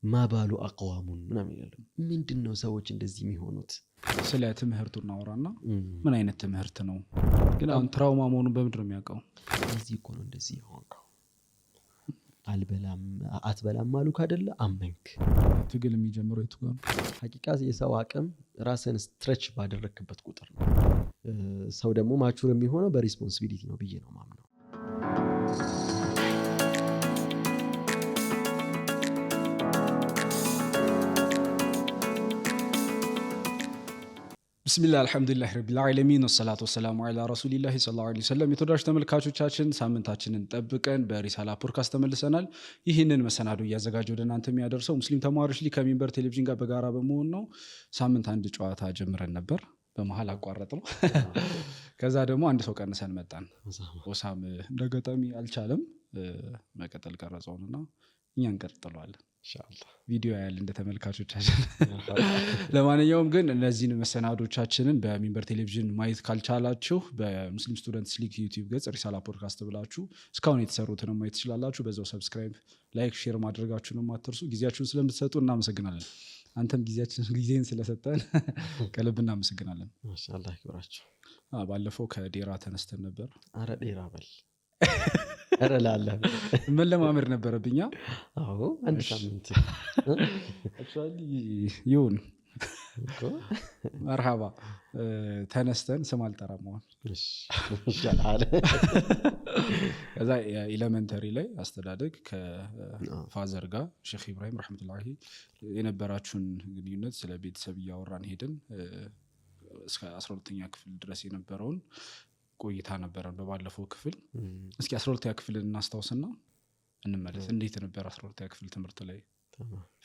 ማባሉ አቅዋሙን ምናምን ይላል ምንድነው ሰዎች እንደዚህ የሚሆኑት ስለ ትምህርቱ እናወራና ምን አይነት ትምህርት ነው ግን አሁን ትራውማ መሆኑን በምንድን ነው የሚያውቀው እዚህ እኮ ነው እንደዚህ ይሆንከው አልበላም አትበላም አሉክ አይደለ አመንክ ትግል የሚጀምረው የቱ ጋር ሐቂቃ የሰው አቅም ራስን ስትሬች ባደረክበት ቁጥር ነው ሰው ደግሞ ማቹር የሚሆነው በሪስፖንሲቢሊቲ ነው ብዬ ነው ማምነው ቢስሚላህ አልহামዱሊላህ ረቢል ዓለሚን ወሰላቱ ወሰላሙ ዐላ ረሱሊላህ ሰለላሁ ዐለይሂ ወሰለም የተወዳጅ ተመልካቾቻችን ሳምንታችንን ጠብቀን በሪሳላ ፖድካስት ተመልሰናል ይህንን መሰናዶ ያዘጋጀው ወደናንተ የሚያደርሰው ሙስሊም ተማሪዎች ሊግ ከሚንበር ቴሌቪዥን ጋር በጋራ በመሆን ነው ሳምንት አንድ ጨዋታ ጀምረን ነበር በመሃል አቋረጥነው ከዛ ደግሞ አንድ ሰው ቀንሰን መጣን ወሳም እንደገጣሚ አልቻለም መቀጠል ቀረጸውና እኛን ቀጥለዋለን ኢንሻአላህ ቪዲዮ ያያል እንደ ተመልካቾቻችን ለማንኛውም ግን እነዚህን መሰናዶቻችንን በሚንበር ቴሌቪዥን ማየት ካልቻላችሁ በሙስሊም ስቱደንትስ ሊግ ዩቲዩብ ገጽ ሪሳላ ፖድካስት ብላችሁ እስካሁን የተሰሩትን ማየት ትችላላችሁ በዛው ሰብስክራይብ ላይክ ሼር ማድረጋችሁንም አትርሱ ጊዜያችሁን ስለምትሰጡ እናመሰግናለን አንተም ጊዜን ስለሰጠን ከልብ እናመሰግናለን ማሻአላህ ይክብራችሁ ባለፈው ከዴራ ተነስተን ነበር አረ ዴራ በል አረላላ ምን ለማመር ነበርብኛ አዎ አንድ ሳምንት አክቹአሊ ይሁን መርሃባ ተነስተን ስም አልጠራማው እሺ ይሻላል ከዛ ኤሌመንተሪ ላይ አስተዳደግ ከፋዘር ጋር ሼክ ኢብራሂም ረህመቱላሂ የነበራችሁን ግንኙነት ስለ ቤተሰብ ያወራን ሄደን እስከ 12ኛ ክፍል ድረስ የነበረውን ቆይታ ነበረን በባለፈው ክፍል እስኪ 12ኛ ክፍል እናስታውስና እንመለስ እንዴት ነበር 12ኛ ክፍል ትምህርት ላይ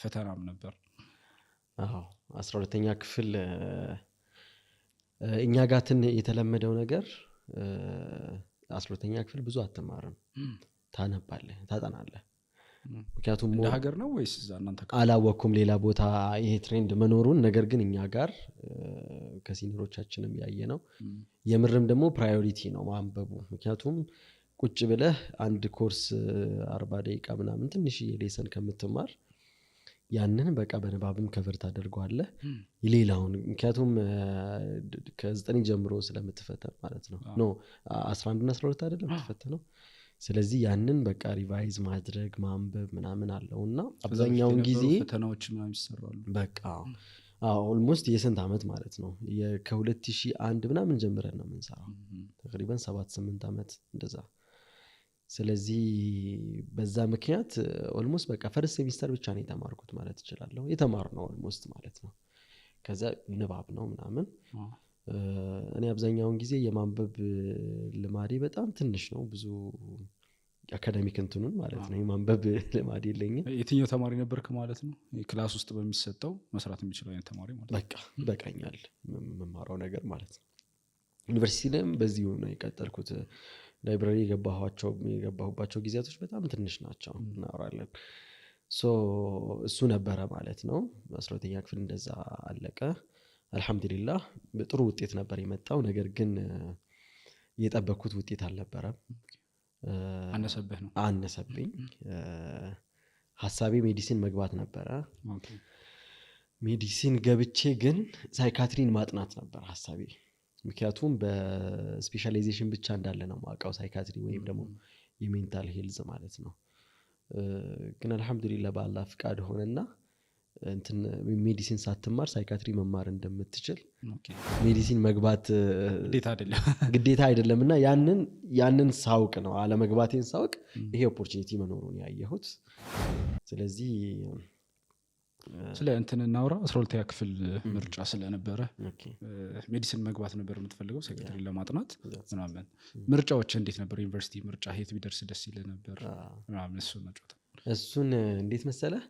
ፈተናም ነበር አዎ 12ኛ ክፍል እኛ ጋር የተለመደው ነገር 12ኛ ክፍል ብዙ አትማርም ታነባለህ ታጠናለህ ምክንያቱም እንደ ሀገር ነው ወይስ እናንተ አላወኩም ሌላ ቦታ ይሄ ትሬንድ መኖሩን ነገር ግን እኛ ጋር ከሲኒሮቻችንም ያየነው የምርም ደግሞ ፕራዮሪቲ ነው ማንበቡ ምክንያቱም ቁጭ ብለህ አንድ ኮርስ 40 ደቂቃ ምናምን ትንሽ የሌሰን ከምትማር ያንን በቃ በንባብም ከቨር ታደርገዋለህ ይሌላውን ምክንያቱም ከ9 ጀምሮ ስለምትፈተን ማለት ነው ኖ 11 እና 12 አይደለም ተፈተነው ስለዚህ ያንን በቃ ሪቫይዝ ማድረግ ማንበብ ምናምን አለውና አብዛኛውን ጊዜ ፈተናዎች ምናምን ይሰራሉ በቃ ኦልሞስት የስንት አመት ማለት ነው ከ2001 ምናምን ጀምረን ነው የምንሰራው ተقريبا 7-8 አመት እንደዛ ስለዚህ በዛ ምክንያት ኦልሞስት በቃ ፈርስት ሴሚስተር ብቻ ነው የተማርኩት ማለት እችላለሁ የተማርነው ኦልሞስት ማለት ነው ከዛ ንባብ ነው ምናምን እኔ አብዛኛውን ጊዜ የማንበብ ልማዴ በጣም ትንሽ ነው ብዙ አካዳሚክ እንትኑን ማለት ነው የማንበብ ልማዴ የለኝም የትኛው ተማሪ ነበርክ ማለት ነው ክላስ ውስጥ በሚሰጠው መስራት የሚችለው አይነት ተማሪ ማለት በቃ በቃኛል መማራው ነገር ማለት ነው ዩኒቨርሲቲ ላይም በዚሁ ነው የቀጠልኩት ላይብራሪ የገባሁባቸው ጊዜያቶች በጣም ትንሽ ናቸው እናወራለን እሱ ነበረ ማለት ነው 12ኛ ክፍል እንደዛ አለቀ አልহামዱሊላህ ጥሩ ውጤት ነበር የመጣው ነገር ግን የጠበቅኩት ውጤት አልነበረም አነሰብኝ ሐሳቤ ሜዲሲን መግባት ነበረ ሜዲሲን ገብቼ ግን ሳይካትሪን ማጥናት ነበር ሐሳቤ ምክንያቱም በስፔሻላይዜሽን ብቻ እንዳለ ነው ማውቀው ሳይካትሪ ወይም ደግሞ የሜንታል ሄልዝ ማለት ነው ግን አልহামዱሊላህ በአላህ ፍቃድ ሆነና እንትን ሜዲሲን ሳትማር ሳይካትሪ መማር እንደምትችል ሜዲሲን መግባት ግዴታ አይደለምና ያንን ሳውቅ ነው አለ መግባቴን ሳውቅ ይሄ ኦፖርቹኒቲ መኖሩን ያየሁት ስለዚህ ስለ እንትን እናውራ 12ኛ ክፍል ምርጫ ስለነበረ ሜዲሲን መግባት ነበር የምትፈልገው ሳይካትሪ ለማጥናት ምናምን ምርጫዎች እንዴት ነበር ዩኒቨርሲቲ ምርጫ ሄት ቢደርስ ደስ ይል ነበር ምናምን እሱን እንዴት መሰለህ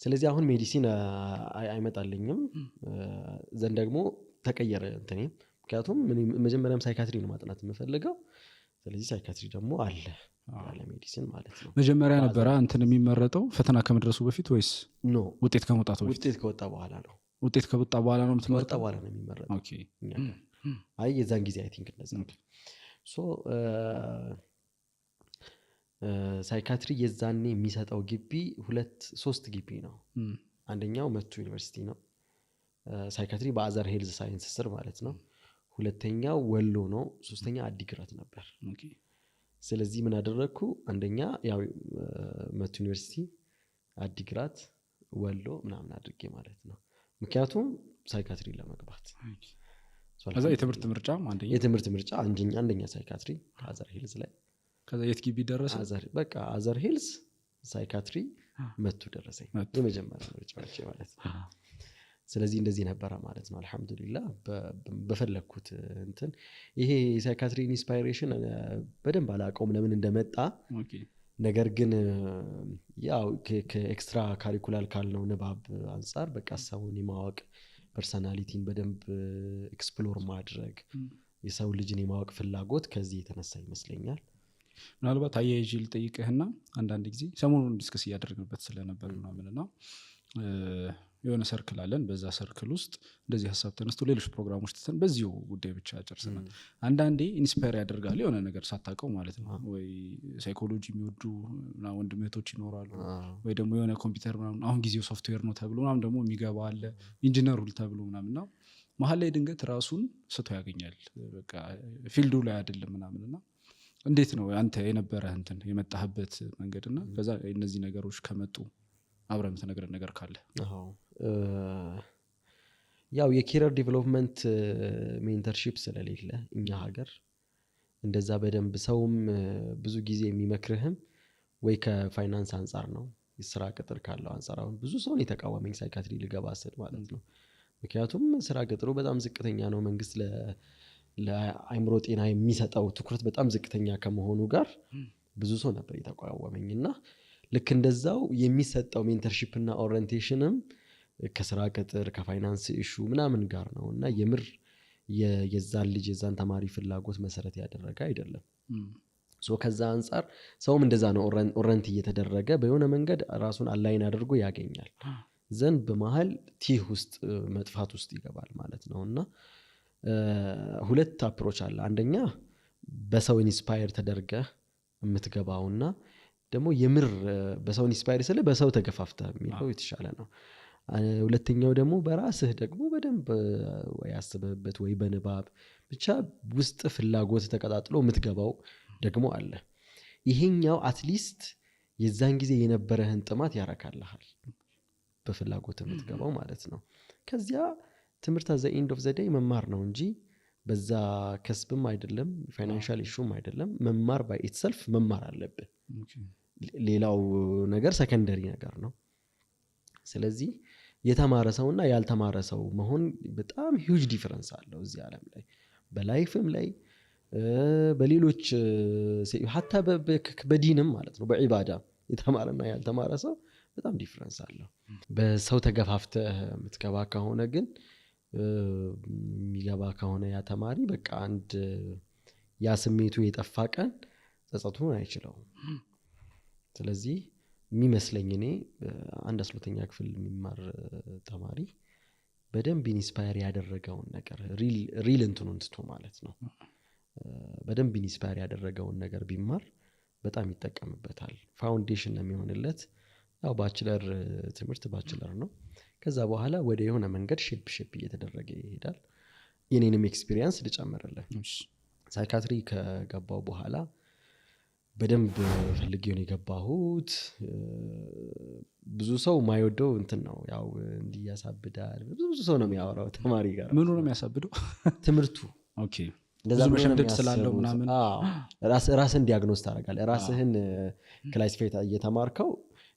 ስለዚህ አሁን ሜዲሲን አይመጣልኝም ዘንድ ደግሞ ተቀየረ እንትኔ ምክንያቱም መጀመሪያም ሳይካትሪ ነው ማጥናት የምፈልገው ስለዚህ ሳይካትሪ ደግሞ አለ ያለ ሜዲሲን ማለት ነው መጀመሪያ ነበር እንትን የሚመረጠው ፈተና ከመድረሱ በፊት ወይስ ኖ ውጤት ከመውጣቱ በፊት ውጤት ከወጣ በኋላ ነው ውጤት ከወጣ በኋላ ነው የምትመረጠው በኋላ ነው የሚመረጠው ኦኬ አይ የዛን ጊዜ አይ ቲንክ እንደዛ ሳይካትሪ የዛኔ የሚሰጠው ግቢ 3 ግቢ ነው። አንደኛው መቱ ዩኒቨርሲቲ ነው ሳይካትሪ በአዘር ሄልዝ ሳይንስ ስር ማለት ነው። ሁለተኛው ወሎ ነው። ሶስተኛ አዲግራት ነበር። ስለዚህ ምን አደረኩ? አንደኛ ያው መቱ ዩኒቨርሲቲ፣ አዲግራት፣ ወሎ ምናምን አድርጌ ማለት ነው። ምክንያቱም ሳይካትሪ ለመግባት ከዛ የትምህርት ምርጫ አንደኛ ሳይካትሪ ከአዘር ሄልዝ ላይ። ከዛ የት ግቢ ደረሰ? በቃ አዘር ሄልዝ ሳይካትሪ መቱ ደረሰኝ የመጀመሪያ ምርጫዎች ማለት ነው። ስለዚህ እንደዚህ ነበረ ማለት ነው። አልহামዱሊላህ በፈለኩት እንትን ይሄ ሳይካትሪ ኢንስፓይሬሽን በደንብ አላውቀውም ለምን እንደመጣ። ነገር ግን ያው ከኤክስትራ ካሪኩላር ካልነው ንባብ አንፃር በቃ ሰውን የማወቅ ፐርሰናሊቲን በደንብ ኤክስፕሎር ማድረግ የሰው ልጅን የማወቅ ፍላጎት ከዚህ የተነሳ ይመስለኛል። ምናልባት አያይዤ ልጠይቅህና አንዳንድ ጊዜ ሰሞኑን ዲስከስ እያደረግንበት ስለነበር ምናምንና የሆነ ሰርክል አለን። በዛ ሰርክል ውስጥ እንደዚህ ሀሳብ ተነስቶ ሌሎች ፕሮግራሞች ተተን በዚሁ ጉዳይ ብቻ ጨርሰናል። አንዳንዴ ኢንስፓየር ያደርጋል የሆነ ነገር ሳታውቀው ማለት ነው። ወይ ሳይኮሎጂ የሚወዱ ወንድም እህቶች ይኖራሉ፣ ወይ ደግሞ የሆነ ኮምፒውተር ምናምን አሁን ጊዜው ሶፍትዌር ነው ተብሎ ምናምን ደግሞ የሚገባ አለ፣ ኢንጂነር ተብሎ ምናምንና መሀል ላይ ድንገት ራሱን ስቶ ያገኛል። በቃ ፊልዱ ላይ አይደለም ምናምንና እንዴት ነው አንተ የነበረህ እንትን የመጣህበት መንገድና ከዛ እነዚህ ነገሮች ከመጡ አብረን ተነግረን ነገር ካለ? ያው የኬሪየር ዴቨሎፕመንት ሜንተርሺፕ ስለሌለ እኛ ሀገር እንደዛ በደንብ ሰውም ብዙ ጊዜ የሚመክርህም ወይ ከፋይናንስ አንፃር ነው፣ የስራ ቅጥር ካለው አንፃር። አሁን ብዙ ሰው የተቃወመኝ ሳይካትሪ ልገባ ስል ማለት ነው። ምክንያቱም ስራ ቅጥሩ በጣም ዝቅተኛ ነው። መንግስት ለአይምሮ ጤና የሚሰጠው ትኩረት በጣም ዝቅተኛ ከመሆኑ ጋር ብዙ ሰው ነበር የተቃወመኝና ልክ እንደዛው የሚሰጠው ሜንተርሺፕ እና ኦሪየንቴሽንም ከስራ ቅጥር ከፋይናንስ ኢሹ ምናምን ጋር ነውና የምር የዛን ልጅ የዛን ተማሪ ፍላጎት መሰረት ያደረገ አይደለም። ከዛ አንፃር ሰውም እንደዛ ነው ኦሪየንት እየተደረገ በሆነ መንገድ ራሱን አላይን አድርጎ ያገኛል። ዘንድ በመሃል ቲህ ውስጥ መጥፋት ውስጥ ይገባል ማለት ነውና ሁለት አፕሮች አለ። አንደኛ በሰው ኢንስፓየር ተደርገህ የምትገባውና ደግሞ የምር በሰው ኢንስፓየር ስለ በሰው ተገፋፍተህ የሚለው የተሻለ ነው። ሁለተኛው ደግሞ በራስህ ደግሞ በደንብ ወይ አስበህበት ወይ በንባብ ብቻ ውስጥ ፍላጎት ተቀጣጥሎ የምትገባው ደግሞ አለ። ይሄኛው አትሊስት የዛን ጊዜ የነበረህን ጥማት ያረካልሃል፣ በፍላጎት የምትገባው ማለት ነው። ከዚያ ትምህርት አዘ ኤንድ ኦፍ ዘ ዴይ መማር ነው እንጂ በዛ ከስብም አይደለም፣ ፋይናንሻል ኢሹም አይደለም። መማር ባይ ኢትሰልፍ መማር አለብህ። ሌላው ነገር ሰከንደሪ ነገር ነው። ስለዚህ የተማረ ሰውና ያልተማረ ሰው መሆን በጣም ሂውጅ ዲፈረንስ አለው እዚህ ዓለም ላይ፣ በላይፍም ላይ በሌሎች ሀታ በዲንም ማለት ነው። በዒባዳ የተማረና ያልተማረ ሰው በጣም ዲፈረንስ አለው። በሰው ተገፋፍተህ የምትገባ ከሆነ ግን የሚገባ ከሆነ ያ ተማሪ በቃ አንድ ያ ስሜቱ የጠፋ ቀን ጸጸቱን አይችለውም። ስለዚህ የሚመስለኝ እኔ አንድ 12ኛ ክፍል የሚማር ተማሪ በደንብ ኢንስፓየር ያደረገውን ነገር ሪል እንትኑን ትቶ ማለት ነው በደንብ ኢንስፓየር ያደረገውን ነገር ቢማር በጣም ይጠቀምበታል። ፋውንዴሽን ነው የሚሆንለት። ያው ባችለር ትምህርት ባችለር ነው። ከዛ በኋላ ወደ የሆነ መንገድ ሼፕ እየተደረገ ይሄዳል። የኔንም ኤክስፒሪየንስ ልጨምርልህ። ሳይካትሪ ከገባው በኋላ በደንብ ፈልጌው ነው የገባሁት። ብዙ ሰው ማይወደው እንትን ነው ያው እንዲያሳብዳል። ብዙ ሰው ነው የሚያወራው ተማሪ ጋር። ምኑ ነው የሚያሳብደው? ትምህርቱ። ኦኬ እንደዛ መሸምደድ ስላለው ምናምን ራስህን ዲያግኖስ ታደርጋለህ። ራስህን ክላሲፋይ እየተማርከው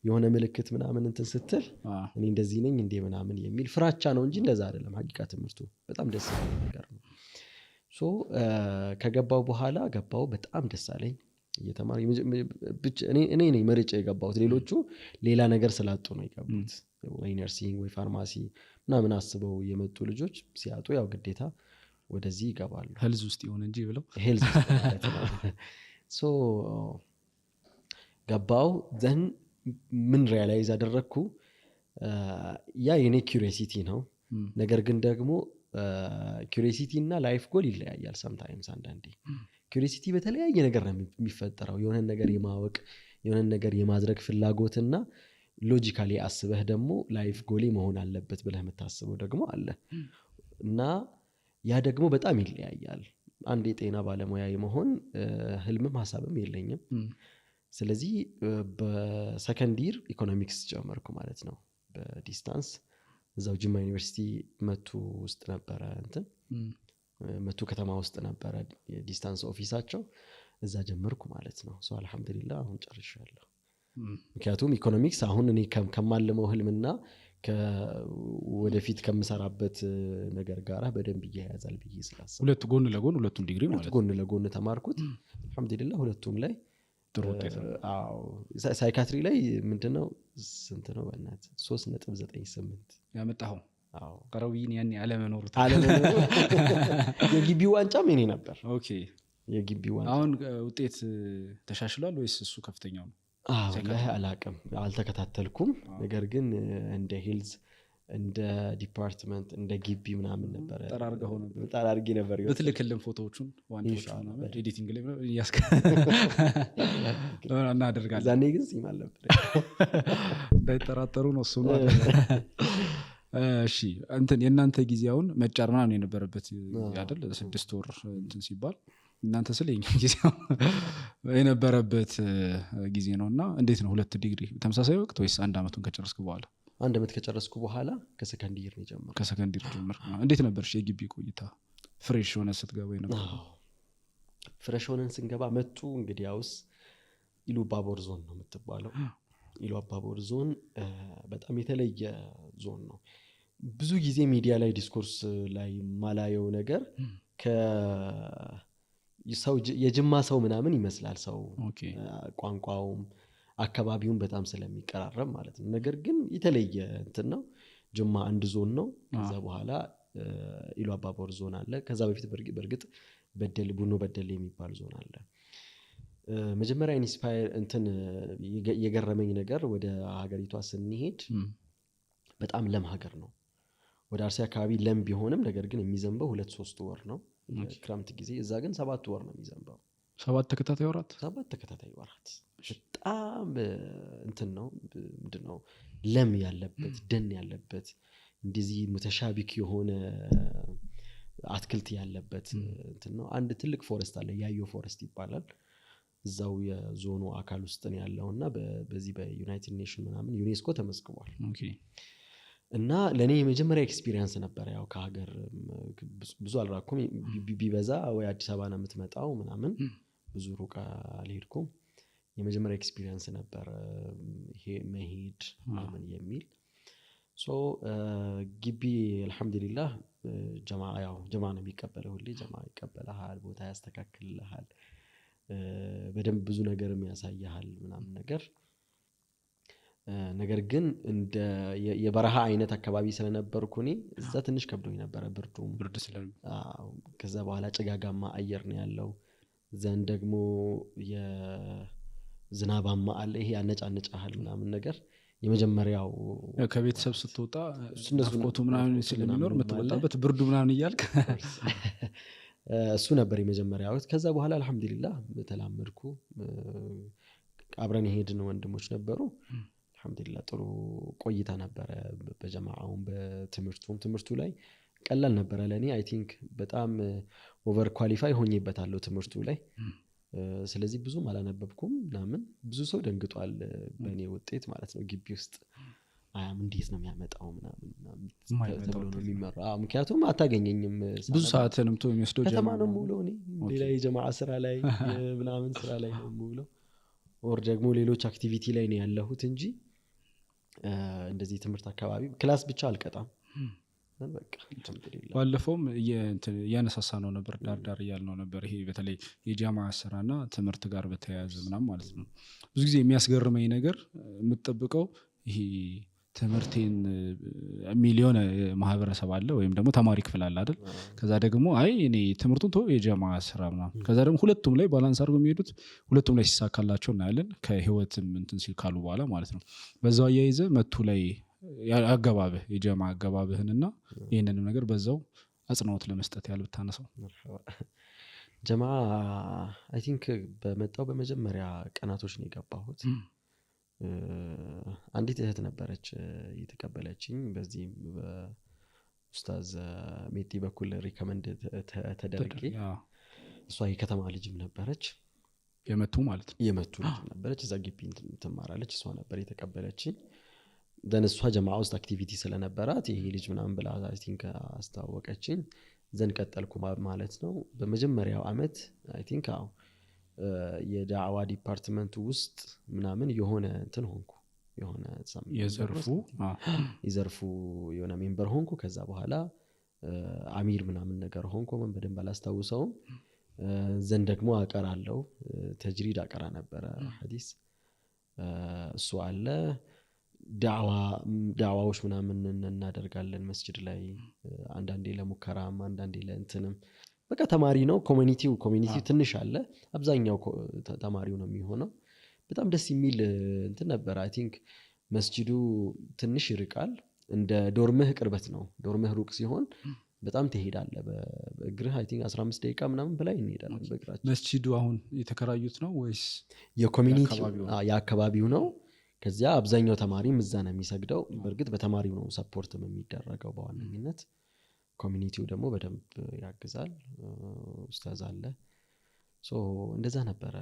የሆነ ምልክት ምናምን እንትን ስትል እኔ እንደዚህ ነኝ እንዴ ምናምን የሚል ፍራቻ ነው እንጂ እንደዛ አይደለም። ሀቂቃ ትምህርቱ በጣም ደስ የሚል ነገር ነው። ከገባው በኋላ ገባው በጣም ደስ አለኝ። እየተማር እኔ ነኝ መርጬ የገባሁት። ሌሎቹ ሌላ ነገር ስላጡ ነው የገቡት። ወይ ነርሲንግ ወይ ፋርማሲ ምናምን አስበው የመጡ ልጆች ሲያጡ ያው ግዴታ ወደዚህ ይገባሉ። ሄልዝ ውስጥ ይሆን እንጂ ብለው ሄልዝ ማለት ነው። ገባው ዘን ምን ሪያላይዝ አደረግኩ? ያ የኔ ኪዩሪዮሲቲ ነው። ነገር ግን ደግሞ ኪዩሪዮሲቲ እና ላይፍ ጎል ይለያያል። ሰምታይምስ አንዳንዴ ኩሪሲቲ በተለያየ ነገር ነው የሚፈጠረው የሆነ ነገር የማወቅ የሆነ ነገር የማድረግ ፍላጎትና ሎጂካሊ አስበህ ደግሞ ላይፍ ጎሌ መሆን አለበት ብለህ የምታስበው ደግሞ አለ እና ያ ደግሞ በጣም ይለያያል አንድ የጤና ባለሙያ የመሆን ህልምም ሀሳብም የለኝም ስለዚህ በሰከንድ ይር ኢኮኖሚክስ ጀመርኩ ማለት ነው በዲስታንስ እዛው ጅማ ዩኒቨርሲቲ መቱ ውስጥ ነበረ እንትን መቱ ከተማ ውስጥ ነበረ የዲስታንስ ኦፊሳቸው እዛ ጀመርኩ ማለት ነው ሶ አልহামዱሊላህ አሁን ጨርሻለሁ ምክንያቱም ኢኮኖሚክስ አሁን እኔ ከማልመው ህልምና ወደፊት ከምሰራበት ነገር ጋር በደንብ ይያያዛል ብዬ ስላሰብኩ ሁለት ጎን ለጎን ሁለቱም ዲግሪ ማለት ጎን ለጎን ተማርኩት አልহামዱሊላህ ሁለቱም ላይ ጥሩ ውጤት ነው አዎ ሳይካትሪ ላይ ምንድነው ስንት ነው በእናት 3.98 ያመጣው አዎ ቀረውይን ያኔ አለመኖር የግቢው ዋንጫ ምን ነበር ኦኬ የግቢው ዋንጫ አሁን ውጤት ተሻሽሏል ወይስ እሱ ከፍተኛው ነው ላይ አላቅም አልተከታተልኩም ነገር ግን እንደ ሄልዝ እንደ ዲፓርትመንት እንደ ግቢ ምናምን ነበር ጠራርጌ ነበር በትልክልም ፎቶዎቹን ዋንጫዎች ምናምን ኤዲቲንግ ላይ እናደርጋለን ዛኔ ግን ሲም አልነበር እንዳይጠራጠሩ ነው እሱ ነው እሺ እንትን የእናንተ ጊዜውን መጫር ምናምን የነበረበት አይደል 6 ወር እንትን ሲባል እናንተ ስለኛ ጊዜው የነበረበት ጊዜ ነውና እንዴት ነው ሁለት ዲግሪ ተመሳሳይ ወቅት ወይስ አንድ አመቱን ከጨረስኩ በኋላ አንድ አመት ከጨረስኩ በኋላ ከሰከንድ ይር ነው ጀመርኩ ከሰከንድ ይር ጀመርኩ እንዴት ነበር የግቢ ቆይታ ፍሬሽ ሆነ ስትገባ ነበር ፍሬሽ ሆነን ስንገባ መጡ እንግዲህ ያውስ ኢሉ ባቦር ዞን ነው የምትባለው ኢሉ አባቦር ዞን በጣም የተለየ ዞን ነው ብዙ ጊዜ ሚዲያ ላይ ዲስኮርስ ላይ ማላየው ነገር ሰው የጅማ ሰው ምናምን ይመስላል ሰው ቋንቋውም አካባቢውን በጣም ስለሚቀራረብ ማለት ነው ነገር ግን የተለየ እንትን ነው ጅማ አንድ ዞን ነው ከዛ በኋላ ኢሉ አባቦር ዞን አለ ከዛ በፊት በርግጥ በደል ቡኖ በደል የሚባል ዞን አለ መጀመሪያ ኢንስፓየር እንትን የገረመኝ ነገር ወደ ሀገሪቷ ስንሄድ በጣም ለም ሀገር ነው ወደ አርሲ አካባቢ ለም ቢሆንም ነገር ግን የሚዘንበው 2-3 ወር ነው ክረምት ጊዜ እዛ ግን 7 ወር ነው የሚዘንበው 7 ተከታታይ ወራት በጣም እንትን ነው ምንድነው ለም ያለበት ደን ያለበት እንደዚህ ሙተሻቢክ የሆነ አትክልት ያለበት እንትን ነው አንድ ትልቅ ፎረስት አለ ያዮ ፎረስት ይባላል እዛው የዞኑ አካል ውስጥ ነው ያለውና በዚህ በዩናይትድ ኔሽን ምናምን ዩኔስኮ ተመዝግቧል እና ለኔ የመጀመሪያ ኤክስፒሪየንስ ነበር ያው ከሀገር ብዙ አልራኩም ቢበዛ ወይ አዲስ አበባ ነው የምትመጣው ምናምን ብዙ ሩቅ አልሄድኩም የመጀመሪያ ኤክስፒሪየንስ ነበር ይሄ መሄድ ምናምን የሚል ሶ ግቢ አልহামዱሊላህ ጀማ ነው የሚቀበለው ሁሌ ጀማ ይቀበላል ቦታ ያስተካክልልሃል በደንብ ብዙ ነገርም ያሳያል ምናምን ነገር ግን እንደ የበረሃ አይነት አካባቢ ስለነበርኩ እኔ እዛ ትንሽ ከብዶኝ ነበር ብርድ ከዛ በኋላ ጭጋጋማ አየር ነው ያለው ዘን ደግሞ የዝናባማ አለ ይሄ ያነጫነጫል ምናምን ነገር የመጀመሪያው ከቤተሰብ ስትወጣ ናፍቆቱ ምናምን ስለሚኖር መተወጣበት ብርዱ ምናምን ይያልክ እሱ ነበር የመጀመሪያው ከዛ በኋላ አልহামዱሊላህ ተላመድኩ አብረን ሄድን ወንድሞች ነበሩ አልহামዱሊላህ ጥሩ ቆይታ ነበር በጀማዓው በትምህርቱ ላይ ቀላል ነበር ለኔ አይ ቲንክ በጣም ኦቨር ኳሊፋይ ሆኜበታለሁ ትምህርቱ ላይ ስለዚህ ብዙም አላነበብኩም ምናምን ብዙ ሰው ደንግጧል በእኔ ውጤት ማለት ነው ግቢ ውስጥ እንዴት ነው የሚያመጣው ምናምን ተብሎ ነው የሚመራው ምክንያቱም አታገኘኝም ብዙ ሰዓትንም ቶ የሚወስደው ከተማ ነው ሙሉ እኔ ሌላ የጀማዓ ስራ ላይ ምናምን ስራ ላይ ነው ሙሉ ኦር ደግሞ ሌሎች አክቲቪቲ ላይ ነው ያለሁት እንጂ እንደዚህ ትምህርት አካባቢ ክላስ ብቻ አልቀጣም በቃ አልহামዱሊላህ ባለፈውም ያነሳሳ ነው ነበር ዳር ያልነው ነበር ይሄ በተለይ የጀማዓ ስራና ትምህርት ጋር በተያያዘ ምናምን ማለት ነው ብዙ ጊዜ የሚያስገርመኝ ነገር የምትጠብቀው ይሄ ትምህርቴን ሚሊዮን ማህበረሰብ አለ ወይም ደግሞ ተማሪ ክፍል አለ አይደል ከዛ ደግሞ አይ እኔ ትምህርቱን ተው የጀማዓ ስራ ምናምን ከዛ ደግሞ ሁለቱም ላይ ባላንስ አድርገው የሚሄዱት ሁለቱም ላይ ሲሳካላቸው እናያለን ከህይወትም እንትን ሲል ካሉ በኋላ ማለት ነው በዛው አያይዘ መቱ ላይ አገባብህ የጀማዓ አገባብህንና ይሄንንም ነገር በዛው አጽንኦት ለመስጠት ያለው ታነሳው ጀማ አይ ቲንክ በመጣው በመጀመሪያ ቀናቶች ነው የገባሁት። አንዲት እህት ነበረች የተቀበለችኝ በዚህ በኡስታዝ ሜቲ በኩል ሪከመንድ ተደርጌ። እሷ የከተማ ልጅም ነበረች የመቱ ማለት ነው የመቱ ልጅ ነበረች። እዛ ግቢ ትማራለች። እሷ ነበር የተቀበለችኝ። ዘን እሷ ጀማ ውስጥ አክቲቪቲ ስለነበራት ይሄ ልጅ ምናምን ብላ አይ ቲንክ አስተዋወቀችኝ። ዘን ቀጠልኩ ማለት ነው። በመጀመሪያው አመት አይ ቲንክ የዳዕዋ ዲፓርትመንት ውስጥ ምናምን የሆነ እንትን ሆንኩ የሆነ የዘርፉ የሆነ ሜምበር ሆንኩ። ከዛ በኋላ አሚር ምናምን ነገር ሆንኩ። ምን በደንብ አላስታውሰውም። ዘን ደግሞ አቀራለሁ ተጅሪድ አቀራ ነበረ ሐዲስ እሱ አለ። ዳዕዋዎች ምናምን እናደርጋለን መስጂድ ላይ አንዳንዴ ለሙከራም አንዳንዴ ለእንትንም በቃ ተማሪ ነው። ኮሚኒቲው ትንሽ አለ። አብዛኛው ተማሪው ነው የሚሆነው። በጣም ደስ የሚል እንትን ነበር። አይ ቲንክ መስጂዱ ትንሽ ይርቃል። እንደ ዶርምህ ቅርበት ነው። ዶርምህ ሩቅ ሲሆን በጣም ትሄዳለህ በእግርህ። አይ ቲንክ 15 ደቂቃ ምናምን በላይ እንሄዳለን በእግራችን። መስጂዱ አሁን የተከራዩት ነው ወይስ የአካባቢው ነው? ከዚያ አብዛኛው ተማሪም እዛ ነው የሚሰግደው። በእርግጥ በተማሪው ነው ሰፖርትም የሚደረገው በዋነኝነት። ኮሚኒቲው ደግሞ በደንብ ያግዛል። ኡስታዝ አለ። ሶ እንደዛ ነበረ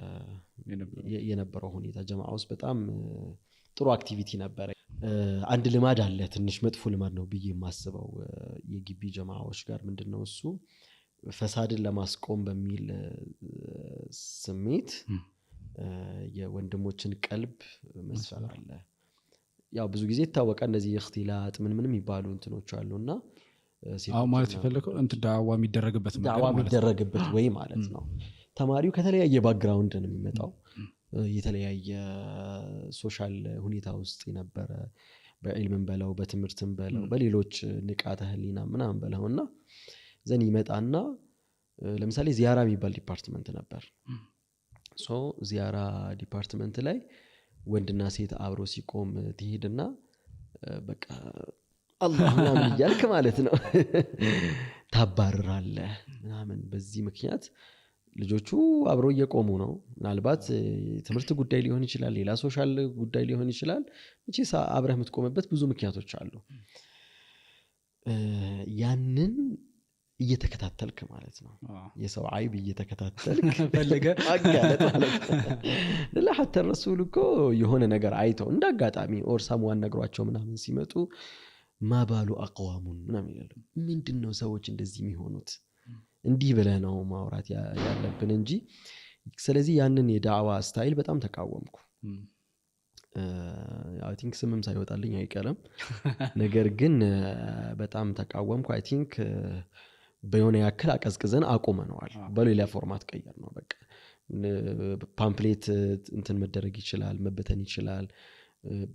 የነበረው ሁኔታ። ጀማዓ ውስጥ በጣም ጥሩ አክቲቪቲ ነበረ። አንድ ልማድ አለ፣ ትንሽ መጥፎ ልማድ ነው ብዬ የማስበው የግቢ ጀማዓዎች ጋር። ምንድነው እሱ? ፈሳድን ለማስቆም በሚል ስሜት የወንድሞችን ቀልብ መስፈር አለ። ያው ብዙ ጊዜ ይታወቃል እንደዚህ እክትላጥ ምን የሚባሉ እንትኖች አሉና ማለት ይፈልከው ዳዕዋ የሚደረግበት ወይ ማለት ነው። ተማሪው ከተለያየ ባክግራውንድ ነው የሚመጣው። የተለያየ ሶሻል ሁኔታ ውስጥ የነበረ በዕልምም በለው በትምህርትም በለው በሌሎች ንቃተ ህሊና ምናምን በለውና ዘን ይመጣና ለምሳሌ ዚያራ የሚባል ዲፓርትመንት ነበር። ሶ ዚያራ ዲፓርትመንት ላይ ወንድና ሴት አብሮ ሲቆም ትሄድና በቃ አላህ ምናምን እያልክ ማለት ነው ታባርራለህ ምናምን። በዚህ ምክንያት ልጆቹ አብረው እየቆሙ ነው። ምናልባት ትምህርት ጉዳይ ሊሆን ይችላል፣ ሌላ ሶሻል ጉዳይ ሊሆን ይችላል። እቺ አብረህ የምትቆምበት ብዙ ምክንያቶች አሉ። ያንን እየተከታተልክ ማለት ነው። የሰው አይብ እየተከታተልክ ፈለገ አጋለጥ ማለት ነው። ለሐተ ረሱል እኮ የሆነ ነገር አይተው እንዳጋጣሚ ኦርሳሙን ነግሯቸው ምናምን ሲመጡ ማባሉ አቅዋሙን ምናምን ይላሉ። ምንድነው ሰዎች እንደዚህ የሚሆኑት? እንዲህ ብለህ ነው ማውራት ያለብን እንጂ። ስለዚህ ያንን የዳዕዋ ስታይል በጣም ተቃወምኩ። አይ ቲንክ ስምም ሳይወጣልኝ አይቀርም። ነገር ግን በጣም ተቃወምኩ። አይ ቲንክ በየሆነ ያክል አቀዝቅዘን አቆመነዋል። በሌላ ፎርማት ቀየር ነው በቃ። ፓምፕሌት እንትን መደረግ ይችላል፣ መበተን ይችላል።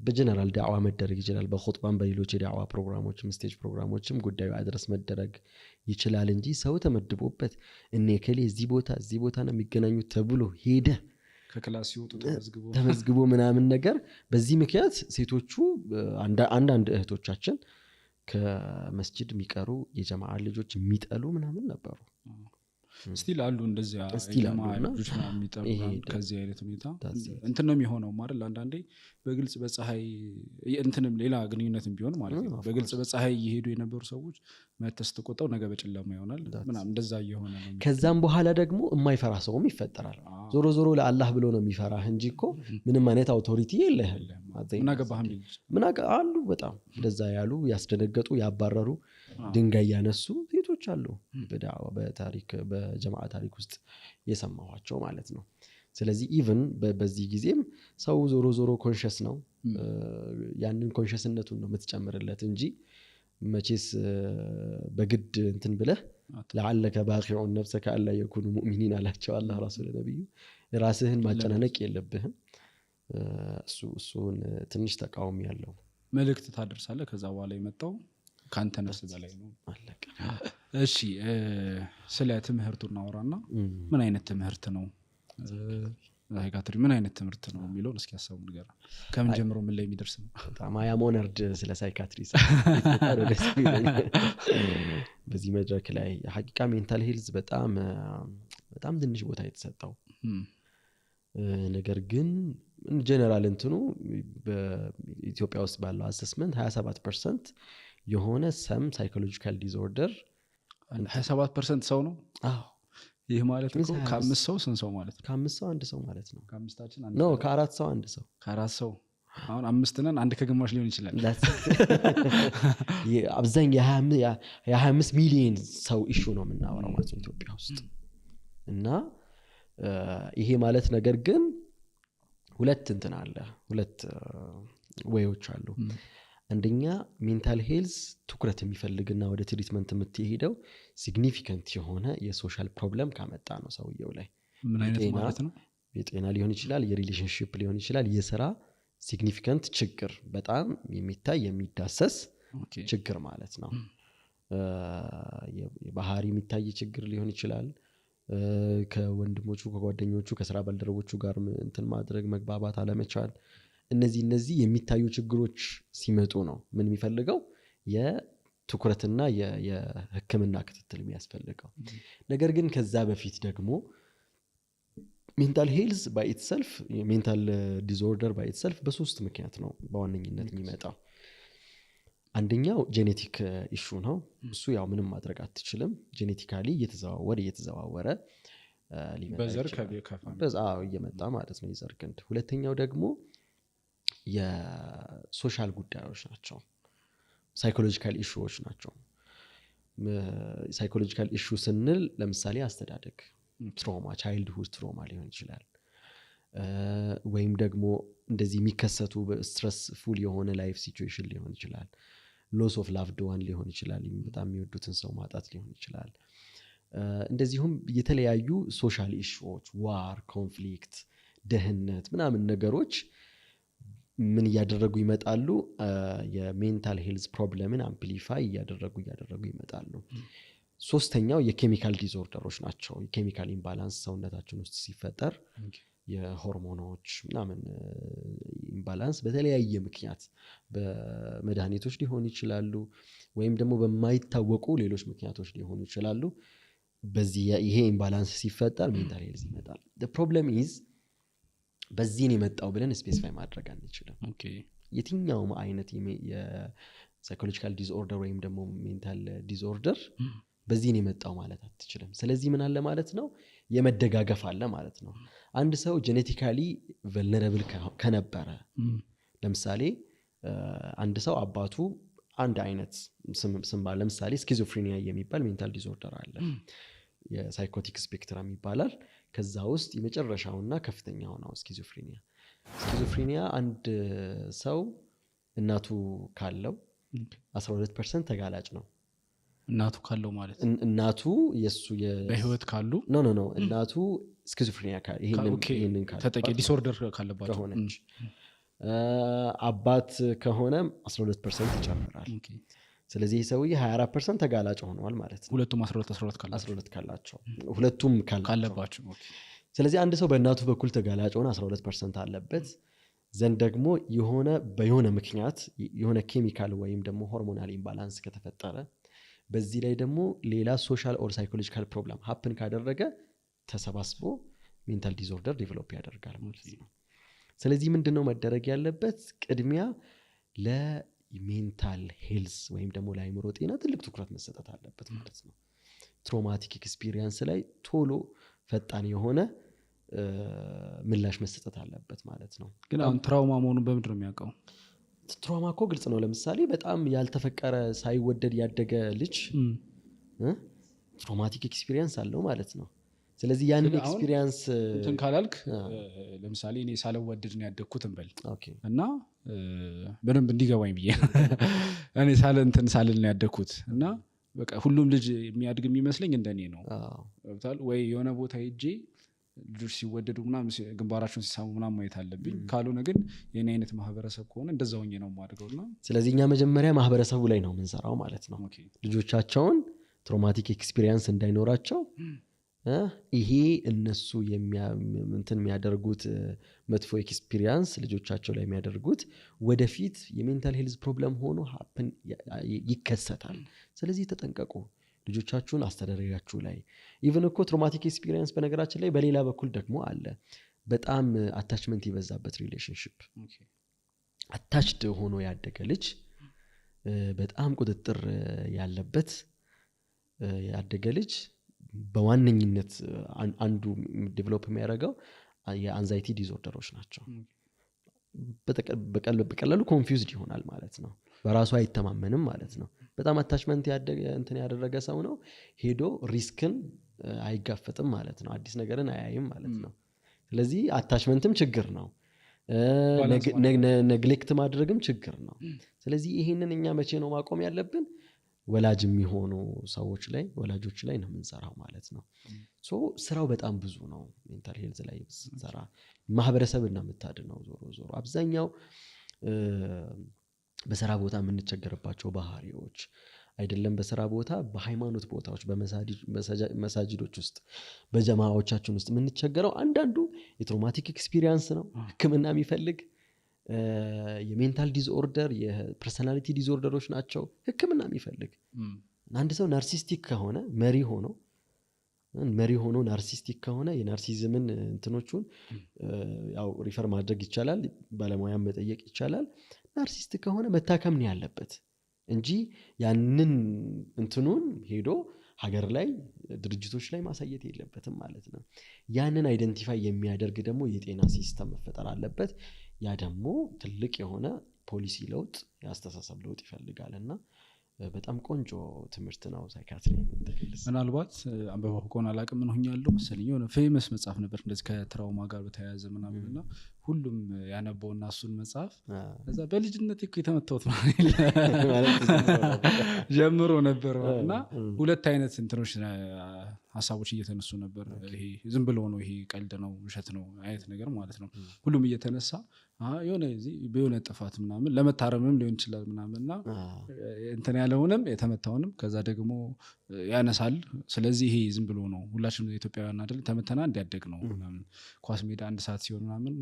በጀነራል ዳዕዋ መደረግ ይችላል። በኹጥባም በሌሎች የዳዕዋ ፕሮግራሞችም ስቴጅ ፕሮግራሞችም ጉዳዩ አድረስ መደረግ ይችላል እንጂ ሰው ተመድቦበት እኔ ከሌ እዚህ ቦታ ነው የሚገናኙት ተብሎ ሄደ ከክላስ ሲወጡ ተመዝግቦ ምናምን ነገር። በዚህ ምክንያት ሴቶቹ አንዳንድ እህቶቻችን ከመስጂድ የሚቀሩ የጀማዓ ልጆች የሚጠሉ ምናምን ነበሩ። ስቲል አሉ እንደዚያ የጀማዓ ልጆች የሚጠሉ ከዚህ አይነት ሁኔታ እንትን ነው የሚሆነው ማለት አንዳንዴ በግልጽ በፀሐይ እንትንም ሌላ ግንኙነትም ቢሆን ማለት ነው በግልጽ በፀሐይ እየሄዱ የነበሩ ሰዎች መተስ ተቆጣው ነገ በጨለማ ይሆናል ምናምን እንደዛ እየሆነ ነው። ከዛም በኋላ ደግሞ የማይፈራ ሰውም ይፈጠራል። ዞሮ ዞሮ ለአላህ ብሎ ነው የሚፈራህ እንጂ እኮ ምንም አይነት አውቶሪቲ የለህም። ምን አገባህም አሉ በጣም እንደዛ ያሉ ያስደነገጡ ያባረሩ ድንጋይ ያነሱ ሴቶች አሉ በዳዕዋ በታሪክ በጀማዓ ታሪክ ውስጥ የሰማኋቸው ማለት ነው። ስለዚህ ኢቭን በዚህ ጊዜም ሰው ዞሮ ዞሮ ኮንሸስ ነው። ያንን ኮንሸስነቱን ነው የምትጨምርለት እንጂ መቼስ በግድ እንትን ብለህ ለዓለከ ባኺዑን ነፍሰከ አላ የኩኑ ሙእሚኒን አላቸው አላህ ረሱል ነብዩ። ራስህን ማጨናነቅ የለብህም። እሱን ትንሽ ተቃውሞ ያለው መልእክት ታደርሳለህ። ከዛ በኋላ የመጣው ካንተ ነፍስ በላይ ነው አለቀ። እሺ ስለ ትምህርቱ እናወራና ምን አይነት ትምህርት ነው ሳይካትሪ ምን አይነት ትምህርት ነው የሚለውን እስኪ ያሳው ነገር ከምን ጀምሮ ምን ላይ የሚደርስ ነው? በጣም አያሞነርድ ስለ ሳይካትሪ በዚህ መድረክ ላይ ሐቂቃ ሜንታል ሄልዝ በጣም በጣም ትንሽ ቦታ የተሰጠው። ነገር ግን ጀነራል እንትኑ በኢትዮጵያ ውስጥ ባለው አሰስመንት 27% የሆነ ሰም ሳይኮሎጂካል ዲስኦርደር 27% ሰው ነው። አዎ ይህ ማለት እኮ ከ5 ሰው ስንት ሰው ማለት ነው? ከ5 ሰው አንድ ሰው ማለት ነው። ከ5ታችን ኖ ከ4 ሰው አንድ ሰው። ከ4 ሰው አሁን 5 ነን፣ አንድ ከግማሽ ሊሆን ይችላል። አብዛኛው የ25 ሚሊዮን ሰው ኢሹ ነው የምናወራው ማለት ነው ኢትዮጵያ ውስጥ። እና ይሄ ማለት ነገር ግን ሁለት እንትን አለ፣ ሁለት ወዮች አሉ። አንደኛ ሜንታል ሄልዝ ትኩረት የሚፈልግና ወደ ትሪትመንት የምትሄደው ሲግኒፊካንት የሆነ የሶሻል ፕሮብለም ካመጣ ነው ሰውየው ላይ። ምን አይነት ማለት ነው? የጤና ሊሆን ይችላል፣ የሪሌሽንሺፕ ሊሆን ይችላል፣ የስራ ሲግኒፊካንት ችግር፣ በጣም የሚታይ የሚዳሰስ ችግር ማለት ነው። የባህሪ የሚታይ ችግር ሊሆን ይችላል። ከወንድሞቹ ከጓደኞቹ ከስራ ባልደረቦቹ ጋር እንትን ማድረግ መግባባት አለመቻል፣ እነዚህ የሚታዩ ችግሮች ሲመጡ ነው ምን የሚፈልገው የትኩረትና የሕክምና ክትትል የሚያስፈልገው። ነገር ግን ከዛ በፊት ደግሞ ሜንታል ሄልዝ ባይ ኢትሰልፍ ሜንታል ዲስኦርደር ባይ ኢትሰልፍ በሶስት ምክንያት ነው በዋነኝነት የሚመጣው። አንደኛው ጄኔቲክ ኢሹ ነው። እሱ ያው ምንም ማድረግ አትችልም፣ ጄኔቲካሊ እየተዘዋወረ በዘር እየመጣ ማለት ነው የዘር ግንድ። ሁለተኛው ደግሞ የሶሻል ጉዳዮች ናቸው፣ ሳይኮሎጂካል ኢሹዎች ናቸው። ሳይኮሎጂካል ኢሹ ስንል ለምሳሌ አስተዳደግ ትራውማ፣ ቻይልድሁድ ትራውማ ሊሆን ይችላል። ወይም ደግሞ እንደዚህ የሚከሰቱ ስትረስ ፉል የሆነ ላይፍ ሲቹዌሽን ሊሆን ይችላል። ሎስ ኦፍ ላቭድ ዋን ሊሆን ይችላል፣ በጣም የሚወዱትን ሰው ማጣት ሊሆን ይችላል። እንደዚሁም የተለያዩ ሶሻል ኢሹዎች፣ ዋር፣ ኮንፍሊክት፣ ደህንነት ምናምን ነገሮች ምን እያደረጉ ይመጣሉ? የሜንታል ሄልዝ ፕሮብለምን አምፕሊፋይ እያደረጉ ይመጣሉ። ሶስተኛው የኬሚካል ዲስኦርደሮች ናቸው። የኬሚካል ኢምባላንስ ሰውነታችን ውስጥ ሲፈጠር የሆርሞኖች ምናምን ኢምባላንስ በተለያየ ምክንያት በመድኃኒቶች ሊሆኑ ይችላሉ፣ ወይም ደግሞ በማይታወቁ ሌሎች ምክንያቶች ሊሆኑ ይችላሉ። በዚህ ይሄ ኢምባላንስ ሲፈጠር ሜንታል ሄልዝ ይመጣል። the problem is በዚህን የመጣው ብለን ስፔሲፋይ ማድረግ አንችልም። የትኛውም አይነት የሳይኮሎጂካል ዲስኦርደር ወይም ደግሞ ሜንታል ዲስኦርደር በዚህን የመጣው ማለት አትችልም። ስለዚህ ምን አለ ማለት ነው? የመደጋገፍ አለ ማለት ነው። አንድ ሰው ጄኔቲካሊ ቨልነረብል ከነበረ፣ ለምሳሌ አንድ ሰው አባቱ አንድ አይነት ስም ባለ፣ ለምሳሌ ስኪዞፍሬኒያ የሚባል ሜንታል ዲስኦርደር አለ። የሳይኮቲክ ስፔክትረም ይባላል። ከዛ ውስጥ የመጨረሻውና ከፍተኛው ነው ስኪዞፍሬኒያ። ስኪዞፍሬኒያ አንድ ሰው እናቱ ካለው 12% ተጋላጭ ነው። እናቱ ካለው ማለት እናቱ የሱ በህይወት ካሉ ኖ እናቱ ስኪዞፍሬኒያ ይሄንን ተጠቂ ዲስኦርደር ካለባቸው ከሆነች፣ አባት ከሆነ 12% ይጨምራል። ስለዚህ ይህ ሰውዬ 24% ተጋላጭ ሆነዋል ማለት ነው። ሁለቱም 12 ካላቸው ሁለቱም ካለባቸው። ስለዚህ አንድ ሰው በእናቱ በኩል ተጋላጭ ሆነ 12% አለበት ዘንድ ደግሞ በሆነ ምክንያት የሆነ ኬሚካል ወይም ደግሞ ሆርሞናል ኢምባላንስ ከተፈጠረ፣ በዚህ ላይ ደግሞ ሌላ ሶሻል ኦር ሳይኮሎጂካል ፕሮብለም ሀፕን ካደረገ ተሰባስቦ ሜንታል ዲስኦርደር ዴቨሎፕ ያደርጋል ማለት ነው። ስለዚህ ምንድነው መደረግ ያለበት? ቅድሚያ ለሜንታል ሄልዝ ወይም ደግሞ ለአእምሮ ጤና ትልቅ ትኩረት መሰጠት አለበት ማለት ነው። ትራውማቲክ ኤክስፒሪየንስ ላይ ቶሎ ፈጣን የሆነ ምላሽ መስጠት አለበት ማለት ነው። ግን አሁን ትራውማ መሆኑን በምንድን ነው የሚያውቀው? ትራውማ እኮ ግልጽ ነው። ለምሳሌ በጣም ያልተፈቀረ ሳይወደድ ያደገ ልጅ ትራውማቲክ ኤክስፒሪየንስ አለው ማለት ነው። ስለዚህ ያንን ኤክስፒሪየንስ እንትን ካላልክ፣ ለምሳሌ እኔ ሳልወደድ ነው ያደግኩት እንበል እና በደንብ እንዲገባኝ ብዬ እኔ ሳልል ነው ያደግኩት እና በቃ ሁሉም ልጅ የሚያድግ የሚመስለኝ እንደኔ ነው ወይ የሆነ ቦታ ሄጄ ልጆች ሲወደዱ ምናምን ግንባራቸውን ሲሳሙ ምናምን ማየት አለብኝ። ካልሆነ ግን የኔ አይነት ማህበረሰብ ከሆነ እንደዛ ሆኜ ነው የማድገውና ስለዚህ እኛ መጀመሪያ ማህበረሰቡ ላይ ነው የምንሰራው ማለት ነው። ልጆቻቸውን ትራውማቲክ ኤክስፒሪየንስ እንዳይኖራቸው ይሄ እነሱ የሚያደርጉት መጥፎ ኤክስፒሪየንስ ልጆቻቸው ላይ የሚያደርጉት ወደፊት የሜንታል ሄልዝ ፕሮብለም ሆኖ ይከሰታል። ስለዚህ ተጠንቀቁ። ልጆቻችሁን አስተዳደጋችሁ ላይ ኢቭን እኮ ትራውማቲክ ኤክስፒሪየንስ በነገራችን ላይ በሌላ በኩል ደግሞ አለ። በጣም አታችመንት የበዛበት ሪሌሽንሺፕ አታችድ ሆኖ ያደገ ልጅ በጣም ቁጥጥር ያለበት ያደገ ልጅ በዋነኝነት አንዱ ዴቨሎፕ የሚያደርገው የአንዛይቲ ዲስኦርደሮች ናቸው። በቀላሉ ኮንፊውዝድ ይሆናል ማለት ነው። በራሱ አይተማመንም ማለት ነው። በጣም አታችመንት ያደረገ ሰው ነው። ሄዶ ሪስክን አይጋፈጥም ማለት ነው። አዲስ ነገርን አያይም ማለት ነው። ስለዚህ አታችመንትም ችግር ነው። ነግሌክት ማድረግም ችግር ነው። ስለዚህ ይሄንን እኛ መቼ ነው ማቆም ያለብን? ወላጅ የሚሆኑ ሰዎች ላይ ወላጆች ላይ ነው የምንሰራው ማለት ነው። ስራው በጣም ብዙ ነው። ሜንታል ሄልዝ ላይ ስንሰራ ማህበረሰብን ነው የምታድነው። ዞሮ አብዛኛው በስራ ቦታ የምንቸገርባቸው ባህሪዎች አይደለም። በስራ ቦታ በሃይማኖት ቦታዎች በመሳጅዶች ውስጥ በጀማዓዎቻችን ውስጥ የምንቸገረው አንዳንዱ የትራውማቲክ ኤክስፒሪየንስ ነው፣ ህክምና የሚፈልግ የሜንታል ዲስኦርደር የፐርሰናሊቲ ዲስኦርደሮች ናቸው፣ ህክምና የሚፈልግ። አንድ ሰው ናርሲስቲክ ከሆነ መሪ ሆኖ ናርሲስቲክ ከሆነ የናርሲዝምን እንትኖቹን ያው ሪፈር ማድረግ ይቻላል፣ ባለሙያን መጠየቅ ይቻላል። ናርሲስት ከሆነ መታከም ነው ያለበት እንጂ ያንን እንትኑን ሄዶ ሀገር ላይ ድርጅቶች ላይ ማሳየት የለበትም ማለት ነው። ያንን አይደንቲፋይ የሚያደርግ ደግሞ የጤና ሲስተም መፈጠር አለበት። ያ ደግሞ ትልቅ የሆነ ፖሊሲ ለውጥ የአስተሳሰብ ለውጥ ይፈልጋልና በጣም ቆንጆ ትምህርት ነው ሳይካትሪ። ምናልባት አንበባው ከሆነ አላቅም ምን ሆኛለሁ መሰለኝ የሆነ ፌመስ መጽሐፍ ነበር እንደዚህ ከትራውማ ጋር በተያያዘ ምናምንና ሁሉም ያነበውና እሱን መጽሐፍ ከዛ በልጅነት እኮ የተመታሁት ጀምሮ ነበር እና ሁለት አይነት እንትኖች ሀሳቦች እየተነሱ ነበር። ይሄ ዝም ብሎ ነው ይሄ ቀልድ ነው ውሸት ነው አይነት ነገር ማለት ነው። ሁሉም እየተነሳ የሆነ ጥፋት ምናምን ለመታረምም ሊሆን ይችላል ምናምንና እንትን ያለውንም የተመታውንም ከዛ ደግሞ ያነሳል። ስለዚህ ይሄ ዝም ብሎ ነው ሁላችንም ኢትዮጵያውያን አይደል ተመተና እንዲያደግ ነው ምናምን ኳስ ሜዳ 1 ሰዓት ሲሆን ምናምን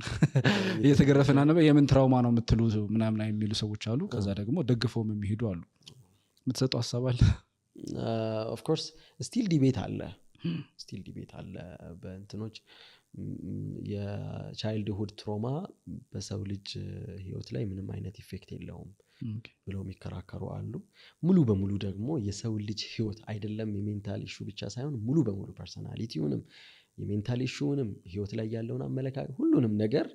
እየተገረፈና ነው የምን ትራውማ ነው የምትሉ ምናምን የሚሉ ሰዎች አሉ። ከዛ ደግሞ ደግፈውም የሚሄዱ አሉ። የምትሰጠው ሀሳብ አለ? ኦፍ ኮርስ ስቲል ዲቤት አለ በእንትኖች የቻይልድሁድ ትራውማ በሰው ልጅ ህይወት ላይ ምንም አይነት ኢፌክት የለውም ብለው የሚከራከሩ አሉ። ሙሉ በሙሉ ደግሞ የሰው ልጅ ህይወት አይደለም የሜንታል ኢሹ ብቻ ሳይሆን ሙሉ በሙሉ ፐርሰናሊቲውንም የሜንታል ኢሹንም ህይወት ላይ ያለውን አመለካከት ሁሉንም ነገር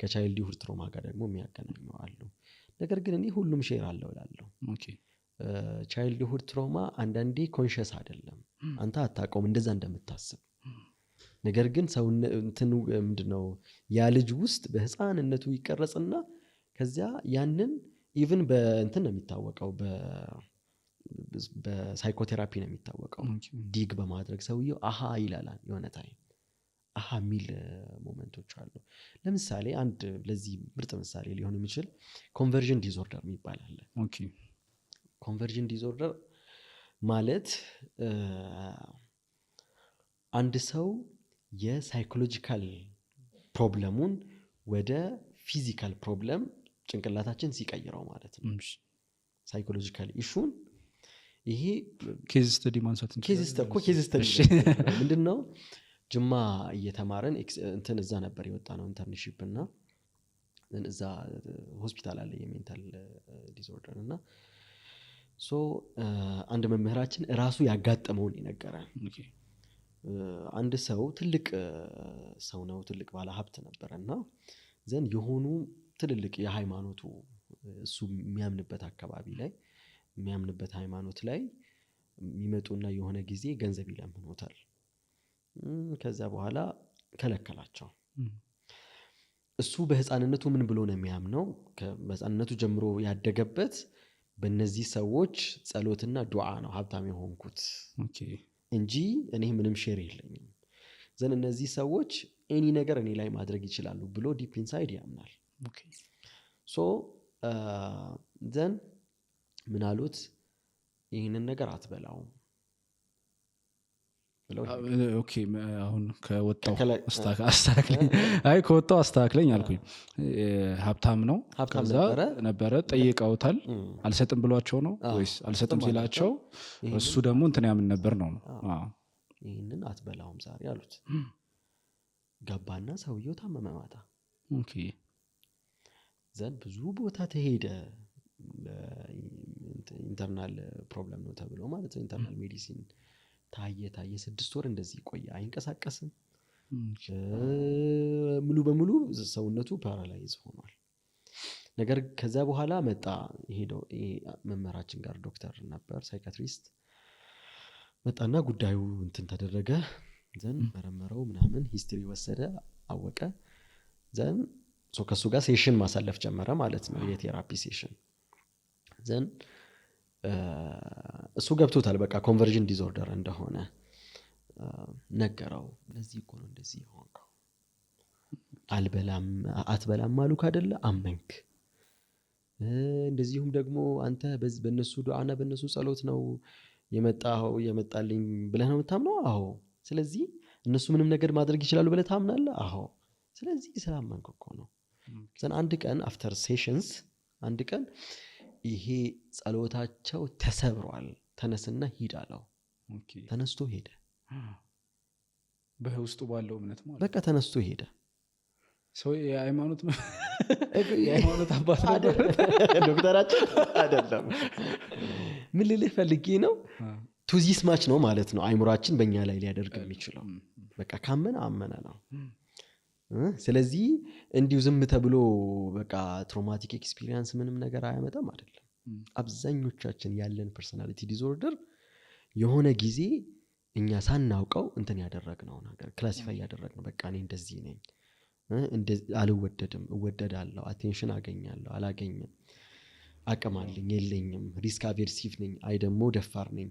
ከቻይልድሁድ ትራውማ ጋር ደግሞ የሚያገናኙ አሉ። ነገር ግን እኔ ሁሉም ሼር አለው እላለሁ። ቻይልድሁድ ትራውማ አንዳንዴ ኮንሽስ አይደለም፣ አንተ አታውቀውም እንደዛ እንደምታስብ። ነገር ግን ሰው እንትኑ ምንድነው ያ ልጅ ውስጥ በህፃንነቱ ይቀረጽና ከዚያ ያንን ኢቭን በእንትን ነው የሚታወቀው በሳይኮቴራፒ ነው የሚታወቀው። ዲግ በማድረግ ሰውየው አሃ ይላል። የሆነ ታይም አሃ የሚል ሞመንቶች አሉ። ለምሳሌ አንድ ለዚህ ምርጥ ምሳሌ ሊሆን የሚችል ኮንቨርዥን ዲስኦርደር የሚባል አለ። ኮንቨርዥን ዲስኦርደር ማለት አንድ ሰው የሳይኮሎጂካል ፕሮብለሙን ወደ ፊዚካል ፕሮብለም ጭንቅላታችን ሲቀይረው ማለት ነው። ሳይኮሎጂካል ኢሹን ይሄ ኬዝ ስተዲ ማንሳት ምንድነው? ጅማ እየተማረን እንትን እዛ ነበር የወጣ ነው ኢንተርንሺፕ እና እዛ ሆስፒታል አለ የሜንታል ዲስኦርደር እና አንድ መምህራችን ራሱ ያጋጠመውን ይነገራል። አንድ ሰው ትልቅ ሰው ነው፣ ትልቅ ባለ ሀብት ነበርና ዘንድ የሆኑ ትልልቅ የሃይማኖቱ እሱ የሚያምንበት አካባቢ ላይ የሚያምንበት ሃይማኖት ላይ የሚመጡና የሆነ ጊዜ ገንዘብ ይለምኑታል። ከዛ በኋላ ከለከላቸው። እሱ በህፃንነቱ ምን ብሎ ነው የሚያምነው? በህፃንነቱ ጀምሮ ያደገበት በእነዚህ ሰዎች ጸሎትና ዱዓ ነው ሀብታም የሆንኩት እንጂ እኔ ምንም ሼር የለኝም። ዘን እነዚህ ሰዎች ኤኒ ነገር እኔ ላይ ማድረግ ይችላሉ ብሎ ዲፕ ኢንሳይድ ያምናል። ዘን ምን አሉት? ይህንን ነገር አትበላውም፣ ብለው ኦኬ አሁን ከወጣው አስተካክለኝ አይ ከወጣው አስተካክለኝ አልኩኝ ሀብታም ነው ከዛ ነበረ ጠይቀውታል አልሰጥም ብሏቸው ነው ወይስ አልሰጥም ሲላቸው እሱ ደግሞ እንትን ያምን ነበር ነው ይሄንን አትበላውም ዛሬ አሉት ገባና ሰውየው ታመመ ማታ ኦኬ ዘን ብዙ ቦታ ተሄደ ኢንተርናል ፕሮብለም ነው ተብሎ ማለት ነው ኢንተርናል ሜዲሲን ታየ 6 ወር እንደዚህ ቆየ አይንቀሳቀስም ሙሉ በሙሉ ሰውነቱ ፓራላይዝ ሆኗል ነገር ከዛ በኋላ መጣ ሄደው መመራችን ጋር ዶክተር ነበር ሳይካትሪስት መጣና ጉዳዩ እንትን ተደረገ ዘን መረመረው ምናምን ሂስትሪ ወሰደ አወቀ ዘን ከሱ ጋር ሴሽን ማሳለፍ ጀመረ ማለት ነው የቴራፒ ሴሽን ዘን እሱ ገብቶታል በቃ ኮንቨርዥን ዲስኦርደር እንደሆነ ነገረው ለዚህ እኮ ነው እንደዚህ ሆንከው አትበላም ማሉክ አይደለ አመንክ እንደዚሁም ደግሞ አንተ በእነሱ ዱዓና በእነሱ ጸሎት ነው የመጣልኝ ብለህ ነው የምታምነው አዎ ስለዚህ እነሱ ምንም ነገር ማድረግ ይችላሉ ብለህ ታምናለህ አዎ ስለዚህ ስላመንክ እኮ ነው ዘን አንድ ቀን አፍተር ሴሽንስ አንድ ቀን ይሄ ጸሎታቸው ተሰብሯል ተነስና ሂድ አለው ኦኬ ተነስቶ ሄደ በውስጡ ባለው እምነት ማለት በቃ ተነስቶ ሄደ ሰው የሃይማኖት አባት ዶክተራችን አይደለም ምን ልልህ ፈልጌ ነው ቱዚስ ማች ነው ማለት ነው አይምሮአችን በእኛ ላይ ሊያደርግ የሚችለው በቃ ካመነ አመነ ነው ስለዚህ እንዲሁ ዝም ተብሎ በቃ ትራውማቲክ ኤክስፒሪየንስ ምንም ነገር አያመጣም አይደለም አብዛኞቻችን ያለን ፐርሰናሊቲ ዲስኦርደር የሆነ ጊዜ እኛ ሳናውቀው እንትን ያደረግነው ነገር ክላሲፋይ ያደረግነው በቃ እኔ እንደዚህ ነኝ አልወደድም እወደዳለሁ አቴንሽን አገኛለሁ አላገኝም አቅም አለኝ የለኝም ሪስክ አቨርሲቭ ነኝ አይ ደግሞ ደፋር ነኝ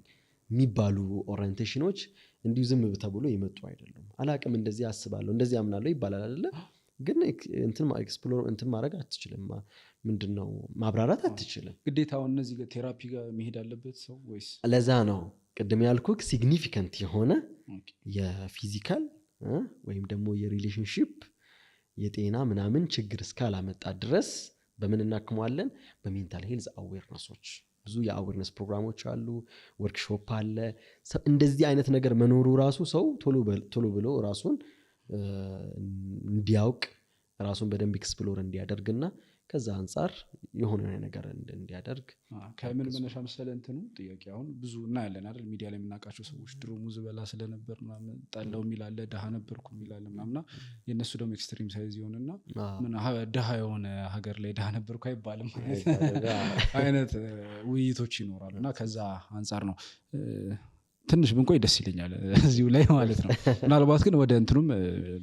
የሚባሉ ኦሪየንቴሽኖች እንዲሁ ዝም ተብሎ ይመጡ አይደለም አላቅም እንደዚህ አስባለሁ እንደዚህ አምናለሁ ይባላል አይደለ ግን እንትን ኤክስፕሎር እንትን ማድረግ አትችልም ምንድነው ማብራራት አትችልም ግዴታው እነዚህ ቴራፒ ጋር መሄድ አለበት ሰው ወይስ ለዛ ነው ቅድም ያልኩክ ሲግኒፊካንት የሆነ የፊዚካል ወይም ደግሞ የሪሌሽንሺፕ የጤና ምናምን ችግር እስካላመጣ ድረስ በምን እናክመዋለን በሜንታል ሄልዝ አዌርነሶች ብዙ የአዌርነስ ፕሮግራሞች አሉ ወርክሾፕ አለ እንደዚህ አይነት ነገር መኖሩ ራሱ ሰው ቶሎ ብሎ ራሱን እንዲያውቅ ራሱን በደንብ ኤክስፕሎር እንዲያደርግና ከዛ አንፃር የሆነ ነገር እንዲያደርግ ከምን መነሻ መሰለ እንትኑ ጥያቄ አሁን ብዙ እናያለን አይደል ሚዲያ ላይ የምናውቃቸው ሰዎች ድሮ ሙዝ በላ ስለነበር ምናምን ጣለው የሚላለ ደሃ ነበርኩ የሚላለ ምናምና የነሱ ደግሞ ኤክስትሪም ሳይዝ ይሆንና ምን ደሃ የሆነ ሀገር ላይ ደሃ ነበርኩ አይባልም አይነት ውይይቶች ይኖራሉና ከዛ አንፃር ነው ትንሽ ብንቆይ ደስ ይለኛል እዚሁ ላይ ማለት ነው ምናልባት ግን ወደ እንትኑም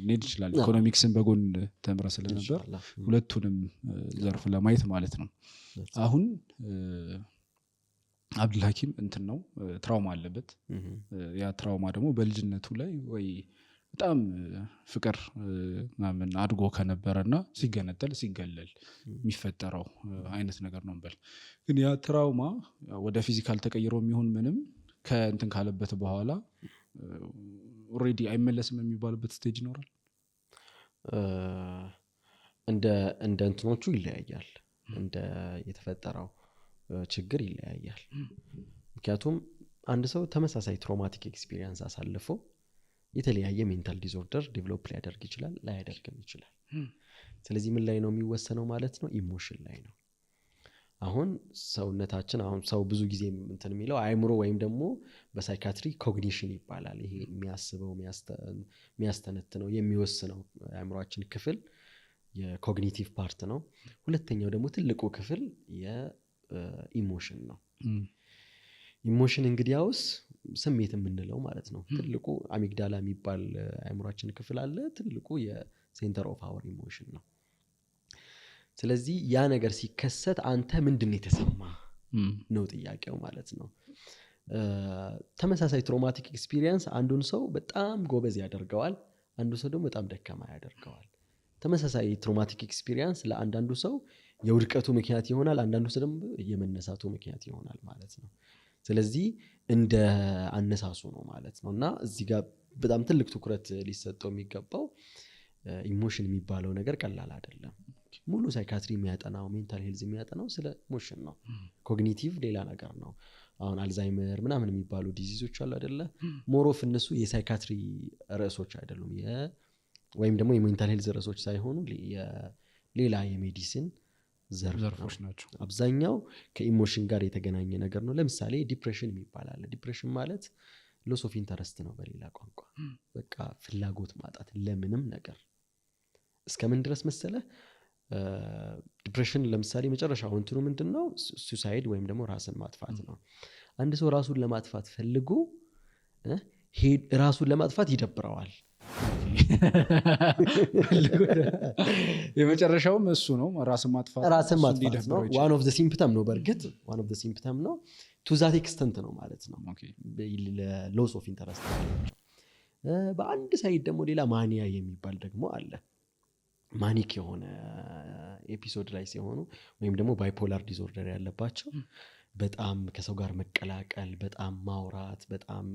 ኔድ ይችላል ኢኮኖሚክስን በጎን ተምራ ስለነበር ሁለቱንም ዘርፍ ለማየት ማለት ነው አሁን አብዱልሐኪም እንትን ነው ትራውማ አለበት ያ ትራውማ ደግሞ በልጅነቱ ላይ ወይ በጣም ፍቅር ምናምን አድጎ ከነበረና ሲገነጠል ሲገለል የሚፈጠረው አይነት ነገር ነው እንበል ግን ያ ትራውማ ወደ ፊዚካል ተቀይሮ የሚሆን ምንም ከእንትን ካለበት በኋላ ኦሬዲ አይመለስም የሚባልበት ስቴጅ ይኖራል እንደ እንትኖቹ ይለያያል እንደ የተፈጠረው ችግር ይለያያል ምክንያቱም አንድ ሰው ተመሳሳይ ትራውማቲክ ኤክስፒሪየንስ አሳልፎ የተለያየ ሜንታል ዲስኦርደር ዴቨሎፕ ሊያደርግ ይችላል ላያደርግም ይችላል ስለዚህ ምን ላይ ነው የሚወሰነው ማለት ነው ኢሞሽን ላይ ነው አሁን ሰውነታችን አሁን ሰው ብዙ ጊዜ እንትን የሚለው አይምሮ ወይም ደግሞ በሳይካትሪ ኮግኒሽን ይባላል ይሄ የሚያስበው የሚያስተነትነው የሚወስነው አይምሮአችን ክፍል የኮግኒቲቭ ፓርት ነው ሁለተኛው ደግሞ ትልቁ ክፍል የኢሞሽን ነው ኢሞሽን እንግዲያውስ ስሜት የምንለው ማለት ነው ትልቁ አሚግዳላ የሚባል አይምሮአችን ክፍል አለ ትልቁ የሴንተር ኦፍ አወር ኢሞሽን ነው ስለዚህ ያ ነገር ሲከሰት አንተ ምንድነው የተሰማ ነው ጥያቄው ማለት ነው ተመሳሳይ ትራውማቲክ ኤክስፒሪየንስ አንዱን ሰው በጣም ጎበዝ ያደርገዋል አንዱ ሰው ደግሞ በጣም ደካማ ያደርገዋል ተመሳሳይ ትራውማቲክ ኤክስፒሪየንስ ለአንዳንዱ ሰው የውድቀቱ ምክንያት ይሆናል አንዳንዱ ሰው ደግሞ የመነሳቱ ምክንያት ይሆናል ማለት ነው ስለዚህ እንደ አነሳሱ ነው ማለት ነው። እና እዚህ ጋር በጣም ትልቅ ትኩረት ሊሰጠው የሚገባው ኢሞሽን የሚባለው ነገር ቀላል አይደለም። ሙሉ ሳይካትሪ የሚያጠናው ሜንታል ሄልዝ የሚያጠናው ስለ ኢሞሽን ነው። ኮግኒቲቭ ሌላ ነገር ነው። አሁን አልዛይመር ምናምን የሚባሉ ዲዚዞች አሉ አይደለ? ሞሮፍ እነሱ የሳይካትሪ ርዕሶች አይደሉም፣ ወይም ደግሞ የሜንታል ሄልዝ ርዕሶች ሳይሆኑ ሌላ የሜዲሲን ዘርፎች ናቸው። አብዛኛው ከኢሞሽን ጋር የተገናኘ ነገር ነው። ለምሳሌ ዲፕሬሽን የሚባል አለ። ዲፕሬሽን ማለት ሎስ ኦፍ ኢንተረስት ነው በሌላ ቋንቋ። በቃ ፍላጎት ማጣት ለምንም ነገር። እስከምን ድረስ መሰለ? ዲፕሬሽን ለምሳሌ መጨረሻው እንትኑ ምንድነው? ሱሳይድ ወይም ደግሞ ራስን ማጥፋት ነው። አንድ ሰው ራሱን ለማጥፋት ፈልጎ ራሱን ለማጥፋት ይደብረዋል። የመጨረሻውም እሱ ነው፣ ራስን ማጥፋት ነው። ዋን ኦፍ ዘ ሲምፕተም ነው። በእርግጥ ዋን ኦፍ ዘ ሲምፕተም ነው። ቱ ዛት ኤክስተንት ነው ማለት ነው። ሎስ ኦፍ ኢንተረስት። በአንድ ሳይድ ደግሞ ሌላ ማኒያ የሚባል ደግሞ አለ። ማኒክ የሆነ ኤፒሶድ ላይ ሲሆኑ ወይም ደግሞ ባይፖላር ዲስኦርደር ያለባቸው በጣም ከሰው ጋር መቀላቀል፣ በጣም ማውራት፣ በጣም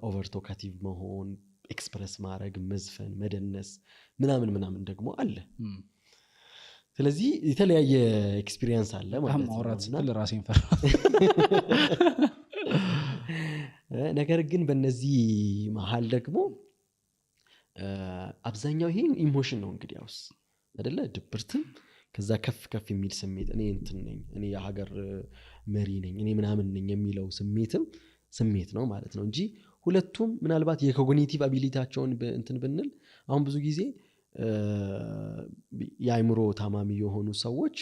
ኦቨርቶካቲቭ መሆን፣ ኤክስፕረስ ማድረግ፣ መዝፈን፣ መደነስ ምናምን ደግሞ አለ። ስለዚህ የተለያየ ኤክስፒሪየንስ አለ ማለት ነው። ማውራት ስለ ራሴን ፈራ። ነገር ግን በእነዚህ መሀል ደግሞ አብዛኛው ይሄ ኢሞሽን ነው እንግዲህ ያውስ አይደለ? ድብርትም ከዛ ከፍ የሚል ስሜት፣ እኔ እንትን ነኝ፣ እኔ የሀገር መሪ ነኝ፣ እኔ ምናምን ነኝ የሚለው ስሜት ነው ማለት ነው እንጂ ሁለቱም ምናልባት የኮግኒቲቭ አቢሊቲያቸውን እንትን ብንል አሁን ብዙ ጊዜ የአእምሮ ታማሚ የሆኑ ሰዎች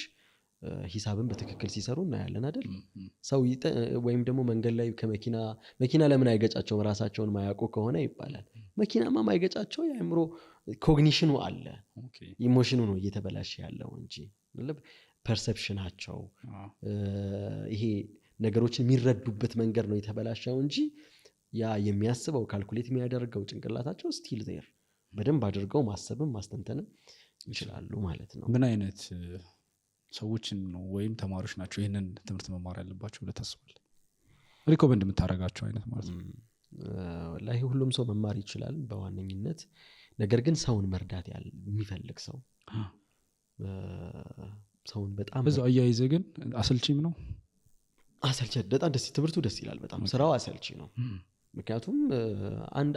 ሂሳብን በትክክል ሲሰሩ እናያለን አይደል? ሰው ወይም ደግሞ መንገድ ላይ መኪና ለምን አይገጫቸውም ራሳቸውን ማያውቁ ከሆነ ይባላል። መኪናማ ማይገጫቸው የአእምሮ ኮግኒሽኑ አለ፣ ኢሞሽኑ ነው እየተበላሸ ያለው እንጂ ፐርሰፕሽናቸው፣ ይሄ ነገሮችን የሚረዱበት መንገድ ነው የተበላሸው እንጂ ያ የሚያስበው ካልኩሌት የሚያደርገው ጭንቅላታቸው ስቲል ዜር በደንብ አድርገው ማሰብም ማስተንተንም ይችላሉ ማለት ነው። ምን አይነት ሰዎችን ነው ወይም ተማሪዎች ናቸው ይህንን ትምህርት መማር ያለባቸው ብለህ ታስባለህ? ሪኮመንድ የምታደርጋቸው አይነት ማለት ነው? ላይ ሁሉም ሰው መማር ይችላል በዋነኝነት። ነገር ግን ሰውን መርዳት የሚፈልግ ሰውን በጣም በዛው አያይዘህ ግን አሰልቺም ነው። አሰልቺ በጣም ትምህርቱ ደስ ይላል በጣም። ስራው አሰልቺ ነው። ምክንያቱም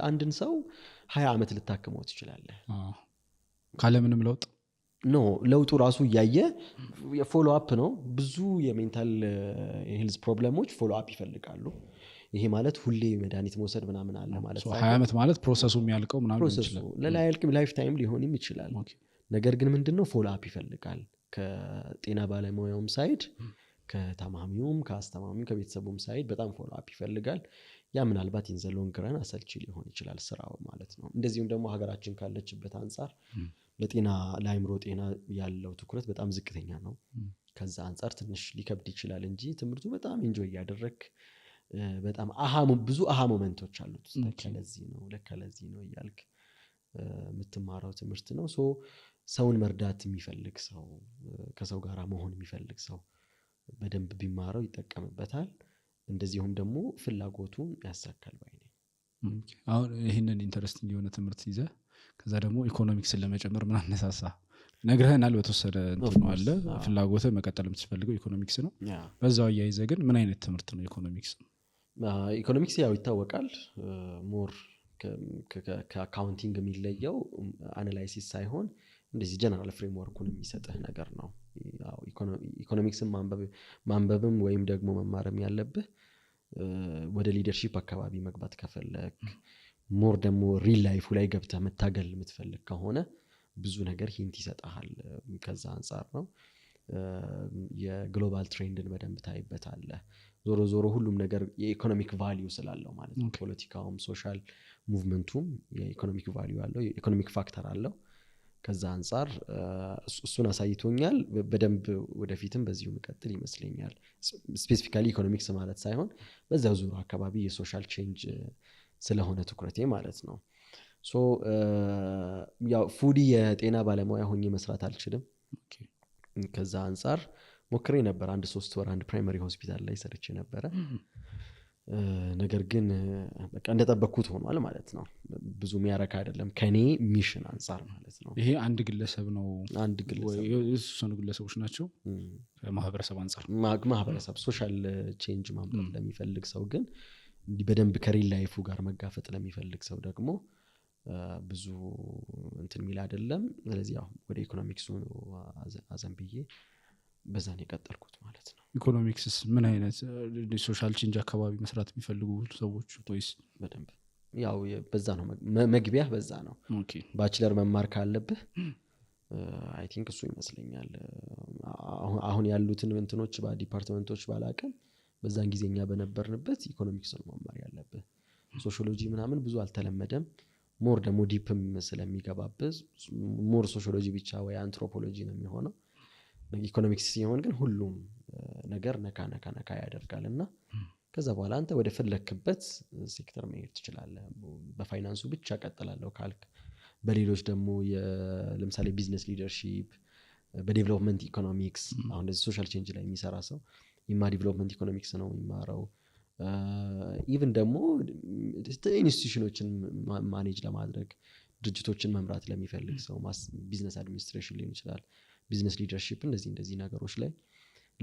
አንድን ሰው 20 ዓመት ልታክመው ትችላለህ ካለምንም ለውጥ ለውጡ ራሱ እያየ የፎሎ አፕ ነው። ብዙ የሜንታል ሄልዝ ፕሮብለሞች ፎሎ አፕ ይፈልጋሉ። ይሄ ማለት ሁሌ መድኃኒት መውሰድ ምናምን አለ ማለት ነው። 20 ዓመት ማለት ፕሮሰሱ የሚያልቀው ምናምን ይችላል፣ ላይፍ ታይም ሊሆንም ይችላል። ነገር ግን ምንድነው ፎሎ አፕ ይፈልጋል። ከጤና ባለሙያውም ሳይድ፣ ከታማሚውም፣ ከአስተማሚውም፣ ከቤተሰቡም ሳይድ በጣም ፎሎ አፕ ይፈልጋል። ያ ምናልባት ኢን ዘ ሎንግ ረን አሰልቺ ሊሆን ይችላል ስራው ማለት ነው። እንደዚሁም ደግሞ ሀገራችን ካለችበት አንጻር ለአእምሮ ጤና ያለው ትኩረት በጣም ዝቅተኛ ነው። ከዛ አንጻር ትንሽ ሊከብድ ይችላል እንጂ ትምህርቱ በጣም ኢንጆይ እያደረግ በጣም ብዙ አሃ ሞመንቶች አሉት። ለካ ለዚህ ነው እያልክ የምትማረው ትምህርት ነው። ሰውን መርዳት የሚፈልግ ሰው፣ ከሰው ጋር መሆን የሚፈልግ ሰው በደንብ ቢማረው ይጠቀምበታል። እንደዚሁም ደግሞ ፍላጎቱን ያሳካል ባይ ነኝ። አሁን ይህንን ኢንተረስቲንግ የሆነ ትምህርት ይዘህ ከዛ ደግሞ ኢኮኖሚክስን ለመጨመር ምን አነሳሳ? ነግረህናል በተወሰነ እንትን አለ። ፍላጎትህ መቀጠል የምትፈልገው ኢኮኖሚክስ ነው። በዛው አያይዘህ ግን ምን አይነት ትምህርት ነው ኢኮኖሚክስ? ኢኮኖሚክስ ያው ይታወቃል ሞር ከአካውንቲንግ የሚለየው አናላይሲስ ሳይሆን እንደዚህ ጀነራል ፍሬምወርኩን የሚሰጥህ ነገር ነው። ኢኮኖሚክስን ማንበብም ወይም ደግሞ መማርም ያለብህ ወደ ሊደርሺፕ አካባቢ መግባት ከፈለግ፣ ሞር ደግሞ ሪል ላይፉ ላይ ገብተህ መታገል የምትፈልግ ከሆነ ብዙ ነገር ሂንት ይሰጣል። ከዛ አንጻር ነው። የግሎባል ትሬንድን በደንብ ታይበታለህ። ዞሮ ሁሉም ነገር የኢኮኖሚክ ቫሊዩ ስላለው ማለት ነው። ፖለቲካውም ሶሻል ሙቭመንቱም የኢኮኖሚክ ቫሊዩ አለው፣ የኢኮኖሚክ ፋክተር አለው። ከዛ አንጻር እሱን አሳይቶኛል። በደንብ ወደፊትም በዚሁ መቀጥል ይመስለኛል። ስፔሲፊካሊ ኢኮኖሚክስ ማለት ሳይሆን በዛው ዙሪያ አካባቢ የሶሻል ቼንጅ ስለሆነ ትኩረቴ ማለት ነው። ያው ፉዲ የጤና ባለሙያ ሆኜ መስራት አልችልም። ከዛ አንጻር ሞክሬ ነበር 1-3 ወር አንድ ፕራይመሪ ሆስፒታል ላይ ሰርቼ ነበር ነገር ግን በቃ እንደጠበቅኩት ሆኗል ማለት ነው ብዙ የሚያረካ አይደለም ከኔ ሚሽን አንፃር ማለት ነው ይሄ አንድ ግለሰብ ነው አንድ ግለሰብ እሱን ግለሰቦች ናቸው ማህበረሰብ አንፃር ማህበረሰብ ሶሻል ቼንጅ ማምጣት ለሚፈልግ ሰው ግን እንዲህ በደንብ ከሪል ላይፉ ጋር መጋፈጥ ለሚፈልግ ሰው ደግሞ ብዙ እንትን ሚል አይደለም ስለዚህ ያው ወደ ኢኮኖሚክሱ አዘንብዬ በዛን የቀጠልኩት ማለት ነው ኢኮኖሚክስስ ምን አይነት ሶሻል ቼንጅ አካባቢ መስራት የሚፈልጉ ሰዎች ወይስ በደንብ ያው በዛ ነው መግቢያ በዛ ነው ኦኬ ባችለር መማር ካለብህ አይ ቲንክ እሱ ይመስለኛል አሁን ያሉትን እንትኖች በዲፓርትመንቶች ባላቀም በዛን ጊዜኛ በነበርንበት ኢኮኖሚክስ ነው መማር ያለብህ ሶሺዮሎጂ ምናምን ብዙ አልተለመደም ሞር ደግሞ ዲፕም ስለሚገባበዝ ሞር ሶሺዮሎጂ ብቻ ወይ አንትሮፖሎጂ ነው የሚሆነው ኢኮኖሚክስ ሲሆን ግን ሁሉም ነገር ነካ ያደርጋልና ከዛ በኋላ አንተ ወደ ፈለክበት ሴክተር መሄድ ትችላለህ በፋይናንሱ ብቻ ቀጥላለሁ ካልክ በሌሎች ደግሞ ለምሳሌ ቢዝነስ ሊደርሺፕ በዴቨሎፕመንት ኢኮኖሚክስ አሁን እንደዚህ ሶሻል ቼንጅ ላይ የሚሰራ ሰው ዴቨሎፕመንት ኢኮኖሚክስ ነው የሚማረው ኢቭን ደግሞ ኢንስቲትዩሽኖችን ማኔጅ ለማድረግ ድርጅቶችን መምራት ለሚፈልግ ሰው ቢዝነስ አድሚኒስትሬሽን ሊሆን ይችላል ቢዝነስ ሊደርሺፕ እንደዚህ ነገሮች ላይ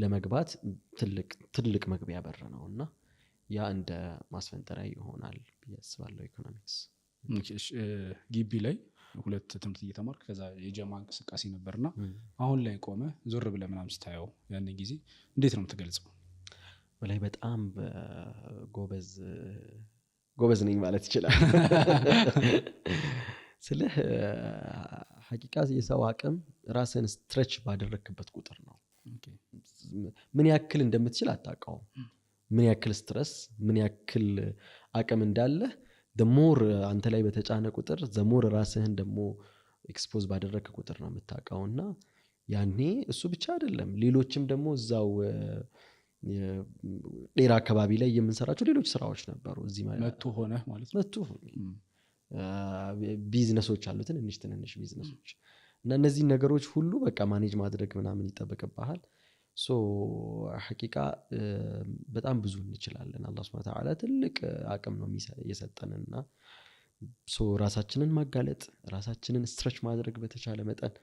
ለመግባት ትልቅ መግቢያ በር ነውና ያ እንደ ማስፈንጠሪያ ይሆናል ብያስባለሁ ኢኮኖሚክስ ግቢ ላይ ሁለት ትምህርት እየተማርክ ከዛ የጀማ እንቅስቃሴ ነበርና አሁን ላይ ቆመ ዞር ብለህ ምናምን ስታየው ያን ጊዜ እንዴት ነው የምትገልጸው ወላይ በጣም ጎበዝ ነኝ ማለት ይችላል ስለ ሐቂቃ የሰው አቅም ራስን ስትሬች ባደረክበት ቁጥር ነው ምን ያክል እንደምትችል አታውቀውም ምን ያክል ስትረስ ምን ያክል አቅም እንዳለ the more አንተ ላይ በተጫነ ቁጥር the more ራስህን ደግሞ ኤክስፖዝ ባደረክ ቁጥር ነው የምታውቀውና ያኔ እሱ ብቻ አይደለም ሌሎችም ደግሞ እዛው ሌላ አካባቢ ላይ የምንሰራቸው ሌሎች ስራዎች ነበሩ እዚህ መጥቶ ሆነ ማለት መጥቶ ቢዝነሶች አሉ ትንንሽ ቢዝነሶች እና እነዚህ ነገሮች ሁሉ በቃ ማኔጅ ማድረግ ምናምን ይጠበቅብሃል ሶ ሐቂቃ በጣም ብዙ እንችላለን አላህ Subhanahu Wa Ta'ala ትልቅ አቅም ነው የሰጠንና ሶ ራሳችንን ማጋለጥ ራሳችንን ስትሬች ማድረግ በተቻለ መጠን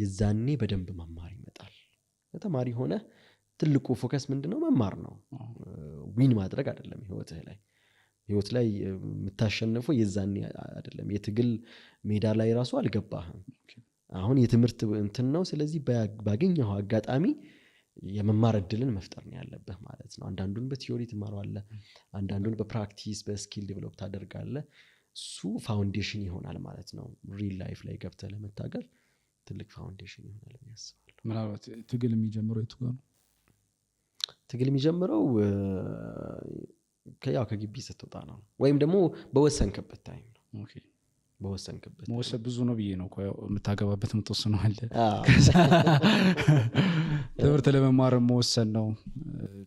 የዛኔ በደንብ መማር ይመጣል ተማሪ ሆነ ትልቁ ፎከስ ምንድነው መማር ነው ዊን ማድረግ አይደለም ህይወት ላይ የምታሸንፈው የዛኔ አይደለም የትግል ሜዳ ላይ ራሱ አልገባህም አሁን የትምህርት እንትን ነው ስለዚህ ባገኘው አጋጣሚ የመማር እድልን መፍጠር ነው ያለብህ ማለት ነው አንዳንዱን በቲዮሪ ትማራለህ አንዳንዱን በፕራክቲስ በስኪል ዴቨሎፕ ታደርጋለህ እሱ ፋውንዴሽን ይሆናል ማለት ነው ሪል ላይፍ ላይ ገብተህ ለመታገል ትልቅ ፋውንዴሽን ይሆናል የሚያስባለው ምናልባት ትግል የሚጀምረው የቱ ጋር ነው ትግል የሚጀምረው ከግቢ ስትወጣ ነው ወይም ደግሞ በወሰንክበት ታይም ነው ኦኬ በወሰንክበት መወሰን ብዙ ነው ብዬ ነው የምታገባበት የምትወስነው አለ ትምህርት ለመማር መወሰን ነው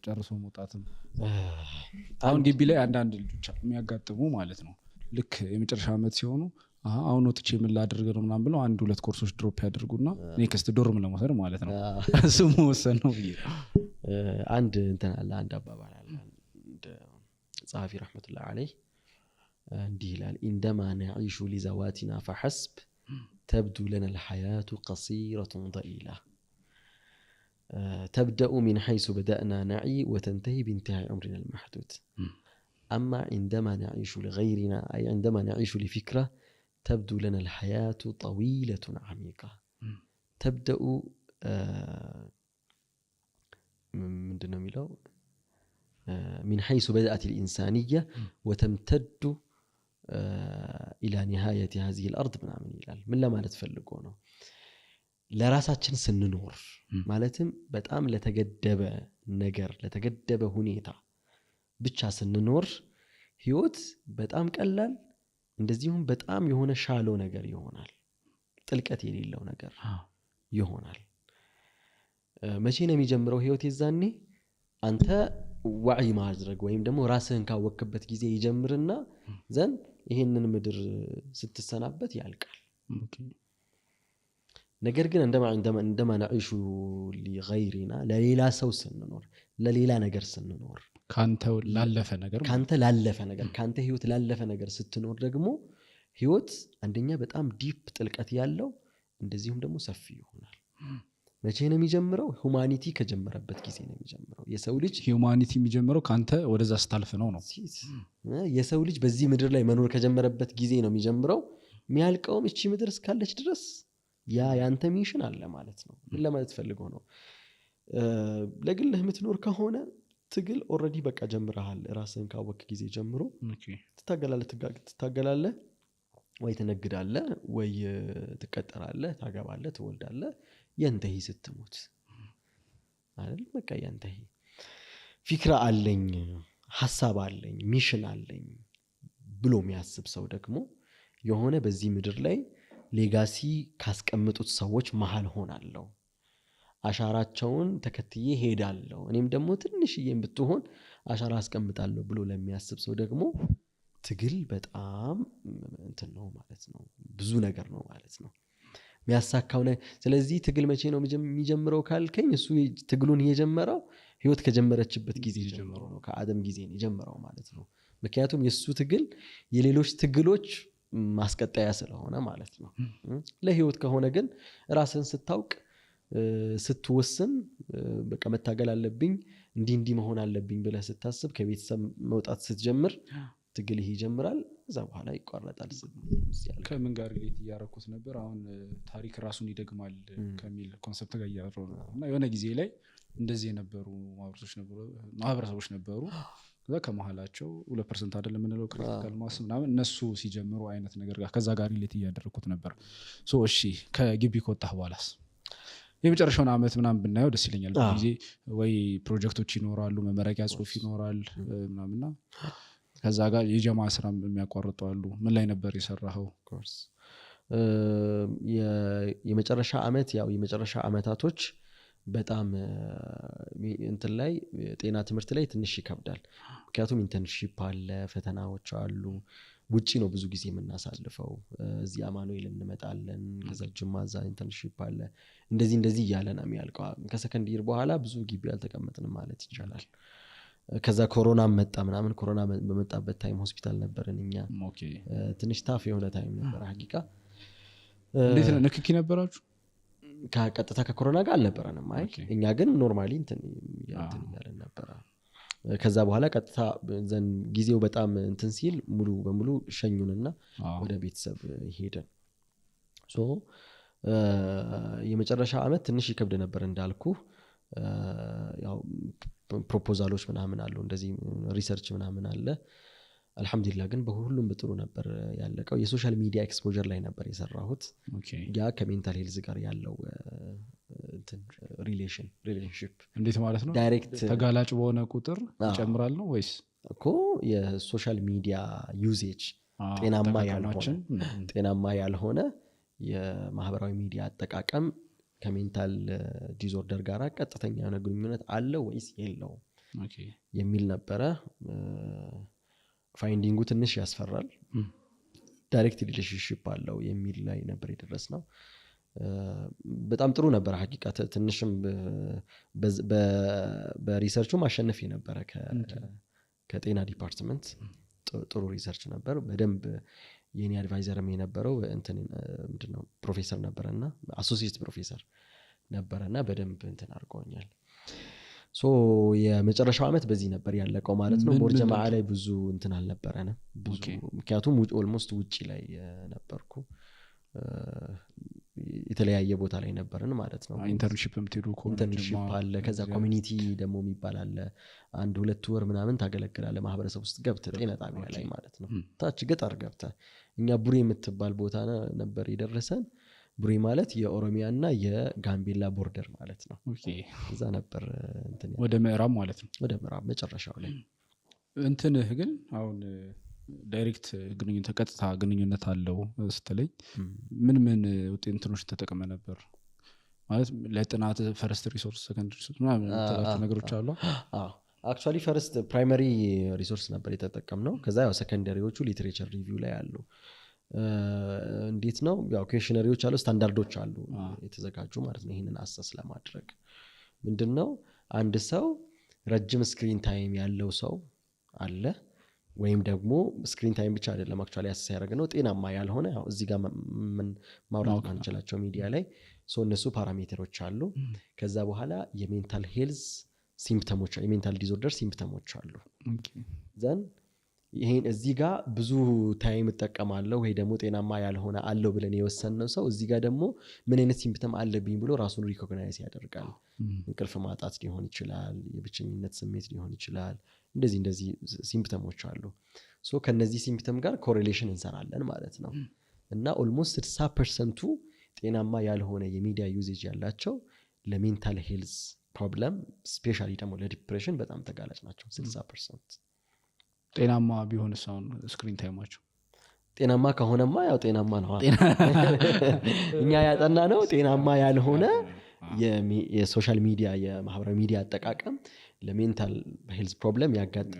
ጨርሶ መውጣትም አሁን ግቢ ላይ አንዳንድ ልጆች የሚያጋጥሙ ማለት ነው ልክ የመጨረሻ ዓመት ሲሆኑ አሁን ወጥቼ ምን ላድርግ ነው ምናምን ብለው 1-2 ኮርሶች ድሮፕ ያደርጉና ኔክስት ዶርም ለመውሰድ ማለት ነው እሱ መወሰን ነው ብዬ አንድ እንትን አለ አንድ አባባል አለ ጸሐፊ ረህመቱላህ ዐለይህ እንዲህ ይላል عندما نعيش لذواتنا فحسب تبدو لنا الحياة قصيرة ضئيلة تبدأ من حيث بدأنا نعي وتنتهي بانتهاء عمرنا المحدود أما عندما نعيش لغيرنا أي عندما نعيش لفكرة تبدو لنا الحياة طويلة عميقة تبدأ من حيث بدأت الإنسانية وتمتد إلى نهاية هذه الأرض من لما نتفلقه ነው ለራሳችን ስንኖር ማለትም በጣም ለተገደበ ነገር ለተገደበ ሁኔታ ብቻ ስንኖር ህይወት በጣም ቀላል እንደዚሁም በጣም የሆነ ሻሎ ነገር ይሆናል ጥልቀት የሌለው ነገር ይሆናል መቼ ነው የሚጀምረው ህይወት የዛኔ አንተ ዋዕይ ማድረግ ወይም ደግሞ ራስህን ካወቅበት ጊዜ ይጀምርና ዘን ይሄንን ምድር ስትሰናበት ያልቃል ነገር ግን እንደማ ነعيش لغيرنا ለሌላ ሰው ስንኖር ለሌላ ነገር ስንኖር ካንተ ላለፈ ነገር ካንተ ህይወት ላለፈ ነገር ስትኖር ደግሞ ህይወት አንደኛ በጣም ዲፕ ጥልቀት ያለው እንደዚሁም ደግሞ ሰፊ ይሆናል። መቼ ነው የሚጀምረው? ሁማኒቲ ከጀመረበት ጊዜ ነው የሚጀምረው። የሰው ልጅ ሁማኒቲ የሚጀምረው ካንተ ወደዛ ስታልፍ ነው። የሰው ልጅ በዚህ ምድር ላይ መኖር ከጀመረበት ጊዜ ነው የሚጀምረው። የሚያልቀውም እቺ ምድር እስካለች ድረስ ያ ያንተ ሚሽን አለ ማለት ነው። ምን ለማለት ፈልገው ነው? ለግልህ የምትኖር ከሆነ ትግል ኦሬዲ በቃ ጀምረሃል። ራስህን ካወቅክ ጊዜ ጀምሮ ትታገላለህ፣ ወይ ትነግዳለህ፣ ወይ ትቀጠራለህ፣ ታገባለህ፣ ትወልዳለህ። የንተሂ ስትሞት አይደል በቃ የንተሂ። ፊክራ አለኝ፣ ሐሳብ አለኝ፣ ሚሽን አለኝ ብሎ የሚያስብ ሰው ደግሞ የሆነ በዚህ ምድር ላይ ሌጋሲ ካስቀምጡት ሰዎች መሃል ሆናለሁ፣ አሻራቸውን ተከትዬ ሄዳለሁ፣ እኔም ደግሞ ትንሽዬም ብትሆን አሻራ አስቀምጣለሁ ብሎ ለሚያስብ ሰው ደግሞ ትግል በጣም እንትን ነው ማለት ነው። ብዙ ነገር ነው ማለት ነው የሚያሳካው ነው። ስለዚህ ትግል መቼ ነው የሚጀምረው ካልከኝ እሱ ትግሉን የጀመረው ህይወት ከጀመረችበት ጊዜ ጀምሮ ነው። ከአደም ጊዜ ነው የጀመረው ማለት ነው። ምክንያቱም የሱ ትግል የሌሎች ትግሎች ማስቀጠያ ስለሆነ ማለት ነው። ለህይወት ከሆነ ግን ራስን ስታውቅ ስትወስን በቃ መታገል አለብኝ እንዲህ መሆን አለብኝ ብለህ ስታስብ ከቤተሰብ መውጣት ስትጀምር ትግል ይጀምራል። እዛ በኋላ ይቋረጣል። ከምን ጋር ሪሌት እያደረኩት ነበር? አሁን ታሪክ ራሱን ይደግማል ከሚል ኮንሰፕት ጋር እያደረኩ ነው። እና የሆነ ጊዜ ላይ እንደዚህ የነበሩ ማህበረሰቦች ነበሩ። ከዛ ከመሃላቸው 2% አይደለም የምንለው ክሪቲካል ማስ ምናምን እነሱ ሲጀምሩ አይነት ነገር ጋር ከዛ ጋር ሪሌት እያደረኩት ነበር። እሺ ከግቢ ከወጣህ በኋላስ የመጨረሻውን አመት ምናምን ብናየው ደስ ይለኛል። ብዙ ጊዜ ወይ ፕሮጀክቶች ይኖራሉ፣ መመረቂያ ጽሁፍ ይኖራል ምናምንና ከዛ ጋር የጀማ ስራ የሚያቋርጡ አሉ። ምን ላይ ነበር የሰራኸው? ኮርስ የመጨረሻ አመት ያው የመጨረሻ አመታቶች በጣም እንትን ላይ ጤና ትምህርት ላይ ትንሽ ይከብዳል። ምክንያቱም ኢንተርንሺፕ አለ፣ ፈተናዎች አሉ። ውጪ ነው ብዙ ጊዜ የምናሳልፈው። እዚህ አማኑኤል እንመጣለን፣ ከዛ ጅማ እዛ ኢንተርንሺፕ አለ። እንደዚህ እያለ ነው የሚያልቀው። ከሰከንድ ይር በኋላ ብዙ ግቢ አልተቀመጥንም ማለት ይቻላል። ከዛ ኮሮና መጣ ምናምን። ኮሮና በመጣበት ታይም ሆስፒታል ነበርን እኛ። ትንሽ ታፍ የሆነ ታይም ነበር ሐቂቃ። እንዴት ንክኪ ነበራችሁ? ከቀጥታ ከኮሮና ጋር አልነበረንም። አይ እኛ ግን ኖርማሊ እንትን ያለን ነበር። ከዛ በኋላ ቀጥታ ዘን ጊዜው በጣም እንትን ሲል ሙሉ በሙሉ ሸኙንና ወደ ቤተሰብ ሄደን። የመጨረሻ አመት ትንሽ ይከብድ ነበር እንዳልኩ። ያው ፕሮፖዛሎች ምናምን አሉ፣ እንደዚህ ሪሰርች ምናምን አለ። አልহামዱሊላህ ግን በሁሉም በጥሩ ነበር ያለቀው። የሶሻል ሚዲያ ኤክስፖዠር ላይ ነበር የሰራሁት። ያ ከሜንታል ሄልዝ ጋር ያለው እንትን ሪሌሽንሺፕ እንዴት ማለት ነው? ዳይሬክት ተጋላጭ በሆነ ቁጥር ይጨምራል ነው ወይስ? እኮ የሶሻል ሚዲያ ዩዜጅ ጤናማ ያልሆነ የማህበራዊ ሚዲያ አጠቃቀም ከሜንታል ዲስኦርደር ጋር ቀጥተኛ የሆነ ግንኙነት አለው ወይስ የለውም የሚል ነበረ። ፋይንዲንጉ ትንሽ ያስፈራል። ዳይሬክት ሪሌሽንሺፕ አለው የሚል ላይ ነበር የደረስነው። በጣም ጥሩ ነበር ሐቂቃ። ትንሽም በሪሰርቹ ማሸነፍ የነበረ ከጤና ዲፓርትመንት ጥሩ ሪሰርች ነበር። በደንብ የኔ አድቫይዘርም የነበረው እንትን ምንድነው ፕሮፌሰር ነበርና አሶሲኤት ፕሮፌሰር ነበርና በደንብ እንትን አድርጎኛል። የመጨረሻው አመት በዚህ ነበር ያለቀው ማለት ነው። ሞር ጀማዓ ላይ ብዙ እንትን አልነበረንም ብዙ። ምክንያቱም ኦልሞስት ውጪ ላይ ነበርኩ፣ የተለያየ ቦታ ላይ ነበርን ማለት ነው። ኢንተርንሺፕም ትሄዱ ኢንተርንሺፕ አለ። ከዛ ኮሚኒቲ ደግሞ የሚባል አለ። 1-2 ወር ምናምን ታገለግላለህ ማህበረሰብ ውስጥ ገብተህ ጤና ጣቢያ ላይ ማለት ነው። ታች ገጠር ገብተህ እኛ ቡሬ የምትባል ቦታ ነበር የደረሰን። ቡሬ ማለት የኦሮሚያና የጋምቤላ ቦርደር ማለት ነው። እዛ ነበር እንትን ወደ ምዕራብ ማለት ነው። ወደ ምዕራብ መጨረሻው ላይ እንትንህ ግን አሁን ዳይሬክት ግንኙነት ቀጥታ ግንኙነት አለው ስትለኝ ምን ውጤቶች ተጠቅመ ነበር ማለት? ለጥናት ፈርስት ሪሶርስ ሰከንድ ሪሶርስ ምናምን ተላልፈ ነገሮች አሉ። አክቹአሊ ፈርስት ፕራይመሪ ሪሶርስ ነበር የተጠቀምነው። ከዛ ያው ሰከንደሪዎቹ ሊትሬቸር ሪቪው ላይ አሉ። እንዴት ነው ያው ኩዌሽነሪዎች አሉ ስታንዳርዶች አሉ የተዘጋጁ ማለት ነው ይሄንን አሰስ ለማድረግ ምንድነው አንድ ሰው ረጅም ስክሪን ታይም ያለው ሰው አለ ወይም ደግሞ ስክሪን ታይም ብቻ አይደለም አክቹአሊ አሰስ ያደረገው ጤናማ ያልሆነ ያው እዚህ ጋር ማውራት አንችላቸው ሚዲያ ላይ እነሱ ፓራሜትሮች አሉ ከዛ በኋላ የሜንታል ሄልዝ ሲምፕተሞች የሜንታል ዲስኦርደር ሲምፕተሞች አሉ ዘን ይሄን እዚህ ጋር ብዙ ታይም ተጠቀማለሁ ወይ ደግሞ ጤናማ ያልሆነ አለው ብለን የወሰነው ሰው እዚህ ጋር ደግሞ ምን አይነት ሲምፕተም አለብኝ ብሎ ራሱን ሪኮግናይዝ ያደርጋል እንቅልፍ ማጣት ሊሆን ይችላል የብቸኝነት ስሜት ሊሆን ይችላል እንደዚህ ሲምፕተሞች አሉ ከነዚህ ሲምፕተም ጋር ኮሪሌሽን እንሰራለን ማለት ነው እና ኦልሞስት 60% ጤናማ ያልሆነ የሚዲያ ዩዜጅ ያላቸው ለሜንታል ሄልዝ ፕሮብለም ስፔሻሊ ደግሞ ለዲፕሬሽን በጣም ተጋላጭ ናቸው 60% ጤናማ ቢሆን ሳውን ስክሪን ታይማቸው ጤናማ ከሆነማ ያው ጤናማ ነው እኛ ያጠና ነው ጤናማ ያልሆነ የሶሻል ሚዲያ የማህበራዊ ሚዲያ አጠቃቀም ለሜንታል ሄልዝ ፕሮብለም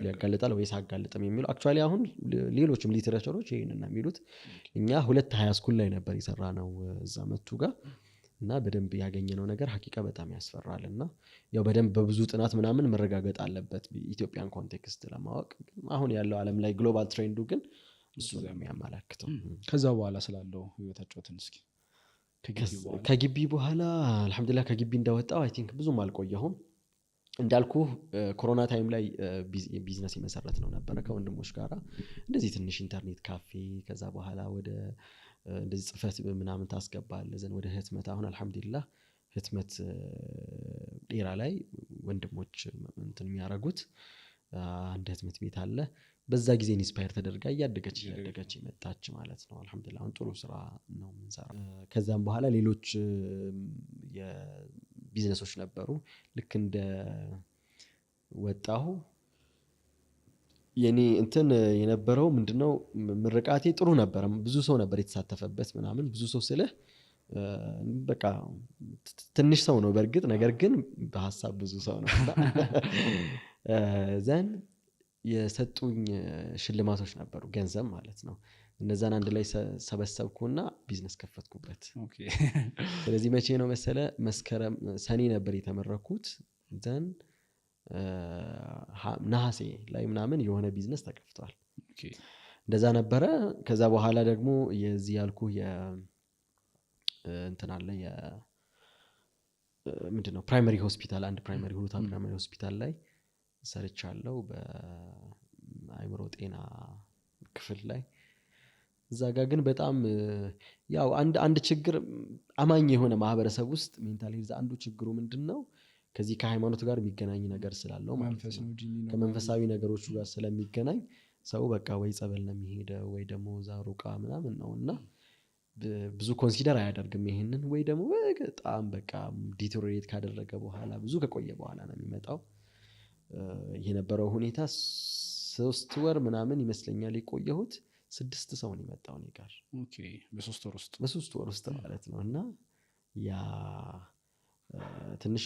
ያጋልጣል ወይስ አጋልጥም የሚሉ አክቹአሊ አሁን ሌሎችም ሊተሬቸሮች ይሄንና የሚሉት እኛ 2 ስኩል ላይ ነበር የሰራነው እዛ መቱ ጋር እና በደንብ ያገኘነው ነገር ሐቂቃ በጣም ያስፈራልና ያው በደንብ በብዙ ጥናት ምናምን መረጋገጥ አለበት ኢትዮጵያን ኮንቴክስት ለማወቅ አሁን ያለው ዓለም ላይ ግሎባል ትሬንዱ ግን እሱ የሚያመላክተው ከዛ በኋላ ስላለው ህይወታቸው ትንስኪ ከግቢ በኋላ አልহামዱሊላህ ከግቢ እንደወጣው አይ ቲንክ ብዙም አልቆየሁም እንዳልኩ ኮሮና ታይም ላይ ቢዝነስ የመሰረት ነው ነበር ከወንድሞች ጋራ እንደዚህ ትንሽ ኢንተርኔት ካፌ ከዛ በኋላ ወደ እንደዚህ ጽፈት ምናምን ታስገባለህ ዘን ወደ ህትመት አሁን አልহামዱሊላህ ህትመት ኤራ ላይ ወንድሞች እንትን የሚያረጉት አንድ ህትመት ቤት አለ በዛ ጊዜ ኢንስፓየር ተደርጋ ያደገች መጣች ማለት ነው አልহামዱሊላህ አሁን ጥሩ ስራ ነው የምንሰራው ከዛም በኋላ ሌሎች የቢዝነሶች ነበሩ ልክ እንደ ወጣሁ የኔ እንትን የነበረው ምንድነው ምርቃቴ ጥሩ ነበር ብዙ ሰው ነበር የተሳተፈበት ምናምን ብዙ ሰው ስለ በቃ ትንሽ ሰው ነው በርግጥ ነገር ግን በሐሳብ ብዙ ሰው ነው ዘን የሰጡኝ ሽልማቶች ነበሩ ገንዘብ ማለት ነው እነዛን አንድ ላይ ሰበሰብኩና ቢዝነስ ከፈትኩበት ኦኬ ስለዚህ መቼ ነው መሰለ መስከረም ሰኔ ነበር የተመረኩት ዘን ነሐሴ ላይ ምናምን የሆነ ቢዝነስ ተከፍቷል ኦኬ እንደዛ ነበረ ከዛ በኋላ ደግሞ የዚህ ያልኩ እንትን አለ ምንድነው ፕራይመሪ ሆስፒታል አንድ ፕራይመሪ ሁሉታ ፕራይመሪ ሆስፒታል ላይ ሰርቻለሁ በአይምሮ ጤና ክፍል ላይ እዛ ጋር ግን በጣም ያው አንድ ችግር አማኝ የሆነ ማህበረሰብ ውስጥ ሜንታል ሄልዝ አንዱ ችግሩ ምንድነው ከዚህ ከሃይማኖት ጋር የሚገናኝ ነገር ስላለው መንፈስ ነው ጂኒ ነው ከመንፈሳዊ ነገሮች ጋር ስለሚገናኝ ሰው በቃ ወይ ጸበል ነው የሚሄደው ወይ ደግሞ ዛሩቃ ምናምን ነውና ብዙ ኮንሲደር አያደርግም ይሄንን ወይ ደግሞ በጣም በቃ ዲቶሬት ካደረገ በኋላ ብዙ ከቆየ በኋላ ነው የሚመጣው የነበረው ሁኔታ 3 ወር ምናምን ይመስለኛል የቆየሁት 6 ሰው ነው የመጣው እኔ ጋር ኦኬ በ3 ወር ውስጥ ማለት ነውና ያ ትንሽ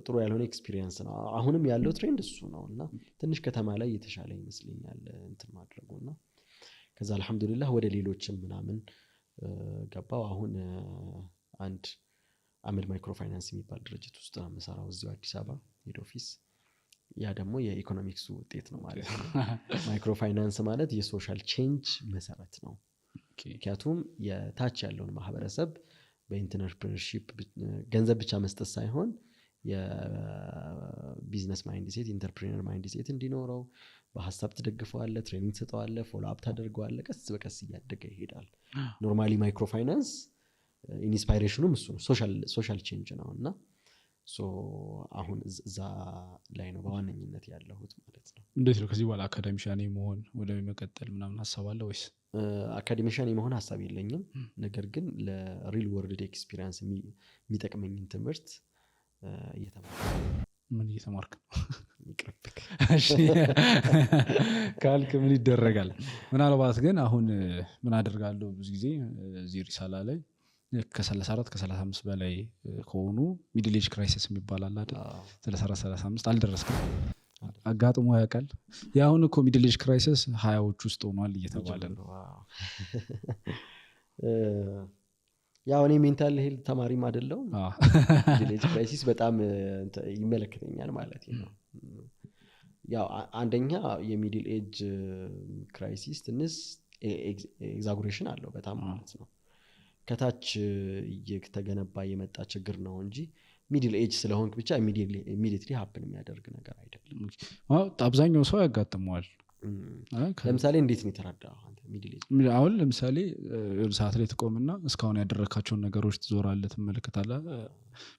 ጥሩ ያልሆነ ኤክስፒሪየንስ ነው አሁንም ያለው ትሬንድ እሱ ነውና ትንሽ ከተማ ላይ የተሻለ ይመስለኛል እንትን ማድረጉና ከዛ አልহামዱሊላህ ወደ ሌሎችም ምናምን ገባው አሁን አንድ አመድ ማይክሮ ፋይናንስ የሚባል ድርጅት ውስጥ ነው የምሰራው እዚሁ አዲስ አበባ ሄድ ኦፊስ ያ ደግሞ የኢኮኖሚክሱ ውጤት ነው ማለት ነው ማይክሮ ፋይናንስ ማለት የሶሻል ቼንጅ መሰረት ነው ምክንያቱም የታች ያለውን ማህበረሰብ በኢንተርፕረነርሺፕ ገንዘብ ብቻ መስጠት ሳይሆን የቢዝነስ ማይንድሴት ኢንተርፕረነር ማይንድሴት እንዲኖረው በሐሳብ ተደግፈዋለ ትሬኒንግ ተሰጠዋለ ፎሎ አፕ ታደርገዋለ ቀስ በቀስ እያደገ ይሄዳል ኖርማሊ ማይክሮ ፋይናንስ ኢንስፓይሬሽኑም እሱ ነው ሶሻል ቼንጅ ነውና አሁን እዛ ላይ ነው በዋነኝነት ያለሁት ማለት ነው እንዴት ነው ከዚህ በኋላ አካዳሚሻን መሆን ወደ መቀጠል ምናምን ሐሳብ አለ ወይስ አካዳሚሻን የመሆን ሐሳብ የለኝም ነገር ግን ለሪል ወርልድ ኤክስፒሪየንስ የሚጠቅመኝን ትምህርት ምን እየተማርክ ይቅርብክ እሺ ካልክ ምን ይደረጋል ምናልባት ግን አሁን ምን አደርጋለሁ ብዙ ጊዜ እዚህ ሪሳላ ላይ ከ34 ከ35 በላይ ከሆኑ ሚድል ኤጅ ክራይሲስ የሚባል አለ አይደል 34 35 አልደረስኩም አጋጥሞ ያውቃል ያሁን እኮ ሚድል ኤጅ ክራይሲስ 20ዎች ውስጥ ሆኗል እየተባለ ነው ያው እኔ ሜንታል ሄልት ተማሪም አይደለሁም ሚድል ኤጅ ክራይሲስ በጣም ይመለከተኛል ማለት ነው። ያው አንደኛ የሚድል ኤጅ ክራይሲስ ትንሽ ኤግዛጉሬሽን አለው በጣም ማለት ነው። ከታች እየተገነባ የመጣ ችግር ነው እንጂ ሚድል ኤጅ ስለሆንክ ብቻ ኢሚዲየትሊ ሀፕን የሚያደርግ ነገር አይደለም። አብዛኛው ሰው ያጋጥመዋል። ለምሳሌ እንዴት ነው የተረዳው አንተ ሚድል ኤጅ? አሁን ለምሳሌ ሰዓት ላይ ትቆምና እስካሁን ያደረካቸውን ነገሮች ትዞራለህ፣ ትመለከታለህ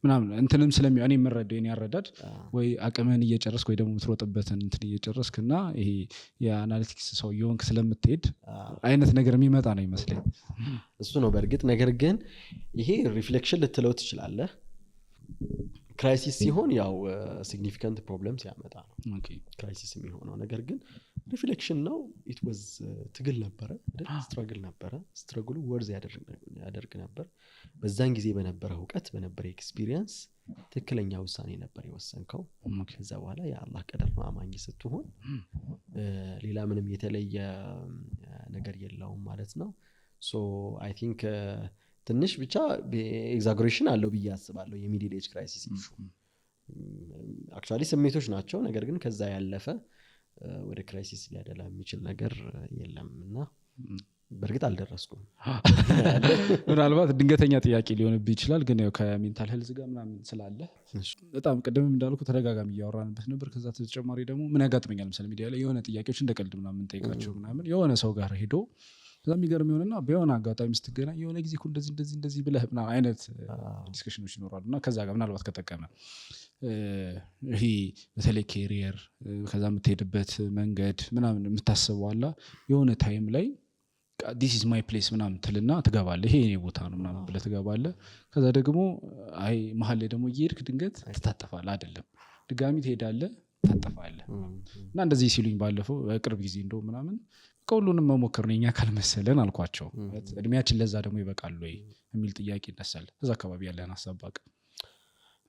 ምናምን እንትንም ስለሚሆን እኔ የምረዳው የኔ ያረዳድ ወይ አቅምህን እየጨረስክ ወይ ደግሞ የምትሮጥበትን እንትን እየጨረስክና ይሄ የአናሊቲክስ ሰው የሆንክ ስለምትሄድ አይነት ነገር የሚመጣ ነው ይመስለኝ። እሱ ነው በእርግጥ። ነገር ግን ይሄ ሪፍሌክሽን ልትለው ትችላለህ። ክራይሲስ ሲሆን ያው ሲግኒፊካንት ፕሮብለም ሲያመጣ ነው ክራይሲስ የሚሆነው። ነገር ግን ሪፍሌክሽን ነው። ኢት ዋዝ ትግል ነበረ፣ ስትራግል ነበረ። ስትራግሉ ወርዝ ያደርግ ነበር። በዛን ጊዜ በነበረ እውቀት በነበረ ኤክስፒሪየንስ ትክክለኛ ውሳኔ ነበር የወሰንከው። ከዛ በኋላ የአላህ ቀደር ነው። አማኝ ስትሆን ሌላ ምንም የተለየ ነገር የለውም ማለት ነው። ሶ አይ ቲንክ ትንሽ ብቻ ኤግዛግሬሽን አለው ብዬ አስባለሁ የሚድል ኤጅ ክራይሲስ ኢሹ። አክቹዋሊ ስሜቶች ናቸው። ነገር ግን ከዛ ያለፈ ወደ ክራይሲስ ሊያደላ የሚችል ነገር የለም እና በእርግጥ አልደረስኩም። ምናልባት ድንገተኛ ጥያቄ ሊሆንብህ ይችላል፣ ግን ያው ከሜንታል ሄልዝ ጋር ምናምን ስላለ በጣም ቅድምም እንዳልኩ ተደጋጋሚ እያወራንበት ነበር። ከዛ ተጨማሪ ደግሞ ምን ያጋጥመኛል መሰለህ ሚዲያ ላይ የሆነ ጥያቄዎች እንደ ቀልድ ምናምን ጠይቃቸው ምናምን የሆነ ሰው ጋር ሄዶ በጣም የሚገርም ይሆንና በሆነ አጋጣሚ ስትገናኝ የሆነ ጊዜ እኮ እንደዚህ ብለህ ምናምን አይነት ዲስከሽኖች ይኖራሉ እና ከዛ ጋር ምናልባት ከጠቀመ ይሄ በተለይ ኬሪየር ከዛ የምትሄድበት መንገድ ምናምን የምታስበው አላ የሆነ ታይም ላይ this is my place ምናምን ትልና ትገባለህ። ይሄ የኔ ቦታ ነው ምናምን ብለህ ትገባለህ። ከዛ ደግሞ አይ መሀል ላይ ደግሞ እየሄድክ ድንገት ትታጠፋለህ። አይደለም ድጋሚ ትሄዳለህ፣ ትታጠፋለህ። እና እንደዚህ ሲሉኝ ባለፈው በቅርብ ጊዜ እንደው ምናምን ከሁሉንም መሞከር ነው እኛ ካልመሰለን አልኳቸው። እድሜያችን ለዛ ደግሞ ይበቃል ወይ የሚል ጥያቄ ይነሳል። እዛ አካባቢ ያለን ሀሳብ ባቅ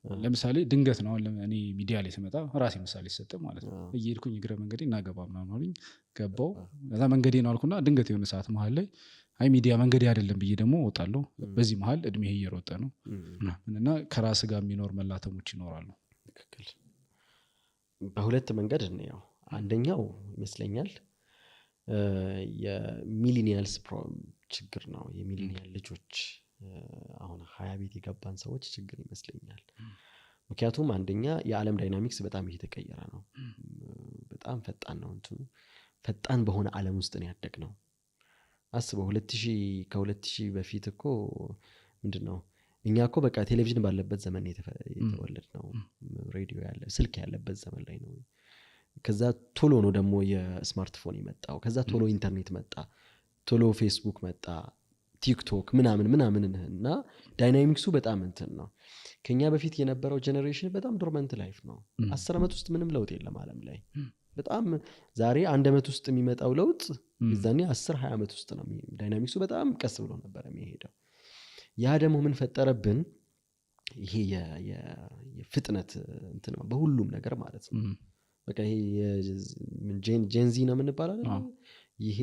ለምሳሌ ድንገት ነው እኔ ሚዲያ ላይ ስመጣ ራሴ ምሳሌ ሰጠ ማለት ነው። እየሄድኩኝ እግረ መንገዴ እናገባ ምናምን አሉኝ። ገባው ከዛ መንገዴ ነው አልኩና ድንገት የሆነ ሰዓት መሀል ላይ አይ ሚዲያ መንገዴ አይደለም ብዬ ደግሞ እወጣለሁ። በዚህ መሀል እድሜ እየሮጠ ነው እና ከራስ ጋር የሚኖር መላተሞች ይኖራሉ። ትክክል። በሁለት መንገድ ነው። አንደኛው ይመስለኛል የሚሊኒያልስ ችግር ነው። የሚሊኒያል ልጆች አሁን 20 ቤት የገባን ሰዎች ችግር ይመስለኛል። ምክንያቱም አንደኛ የዓለም ዳይናሚክስ በጣም እየተቀየረ ነው። በጣም ፈጣን ነው እንትኑ ፈጣን በሆነ ዓለም ውስጥ ነው ያደግነው። አስበው 2000 በፊት እኮ ምንድነው እኛ እኮ በቃ ቴሌቪዥን ባለበት ዘመን የተወለድነው፣ ሬዲዮ ያለ ስልክ ያለበት ዘመን ላይ ነው። ከዛ ቶሎ ነው ደግሞ የስማርትፎን የመጣው። ከዛ ቶሎ ኢንተርኔት መጣ፣ ቶሎ ፌስቡክ መጣ፣ ቲክቶክ ምናምን እና ዳይናሚክሱ በጣም እንትን ነው። ከኛ በፊት የነበረው ጀነሬሽን በጣም ዶርመንት ላይፍ ነው። 10 ዓመት ውስጥ ምንም ለውጥ የለም ዓለም ላይ። በጣም ዛሬ 1 ዓመት ውስጥ የሚመጣው ለውጥ የዛኔ 10-20 ዓመት ውስጥ ነው። ዳይናሚክሱ በጣም ቀስ ብሎ ነበር የሚሄደው። ያ ደግሞ ምን ፈጠረብን? ይሄ የፍጥነት እንትን ነው በሁሉም ነገር ማለት ነው። በቃ ይሄ ጄንዚ ነው የምንባለው አይደል? ይሄ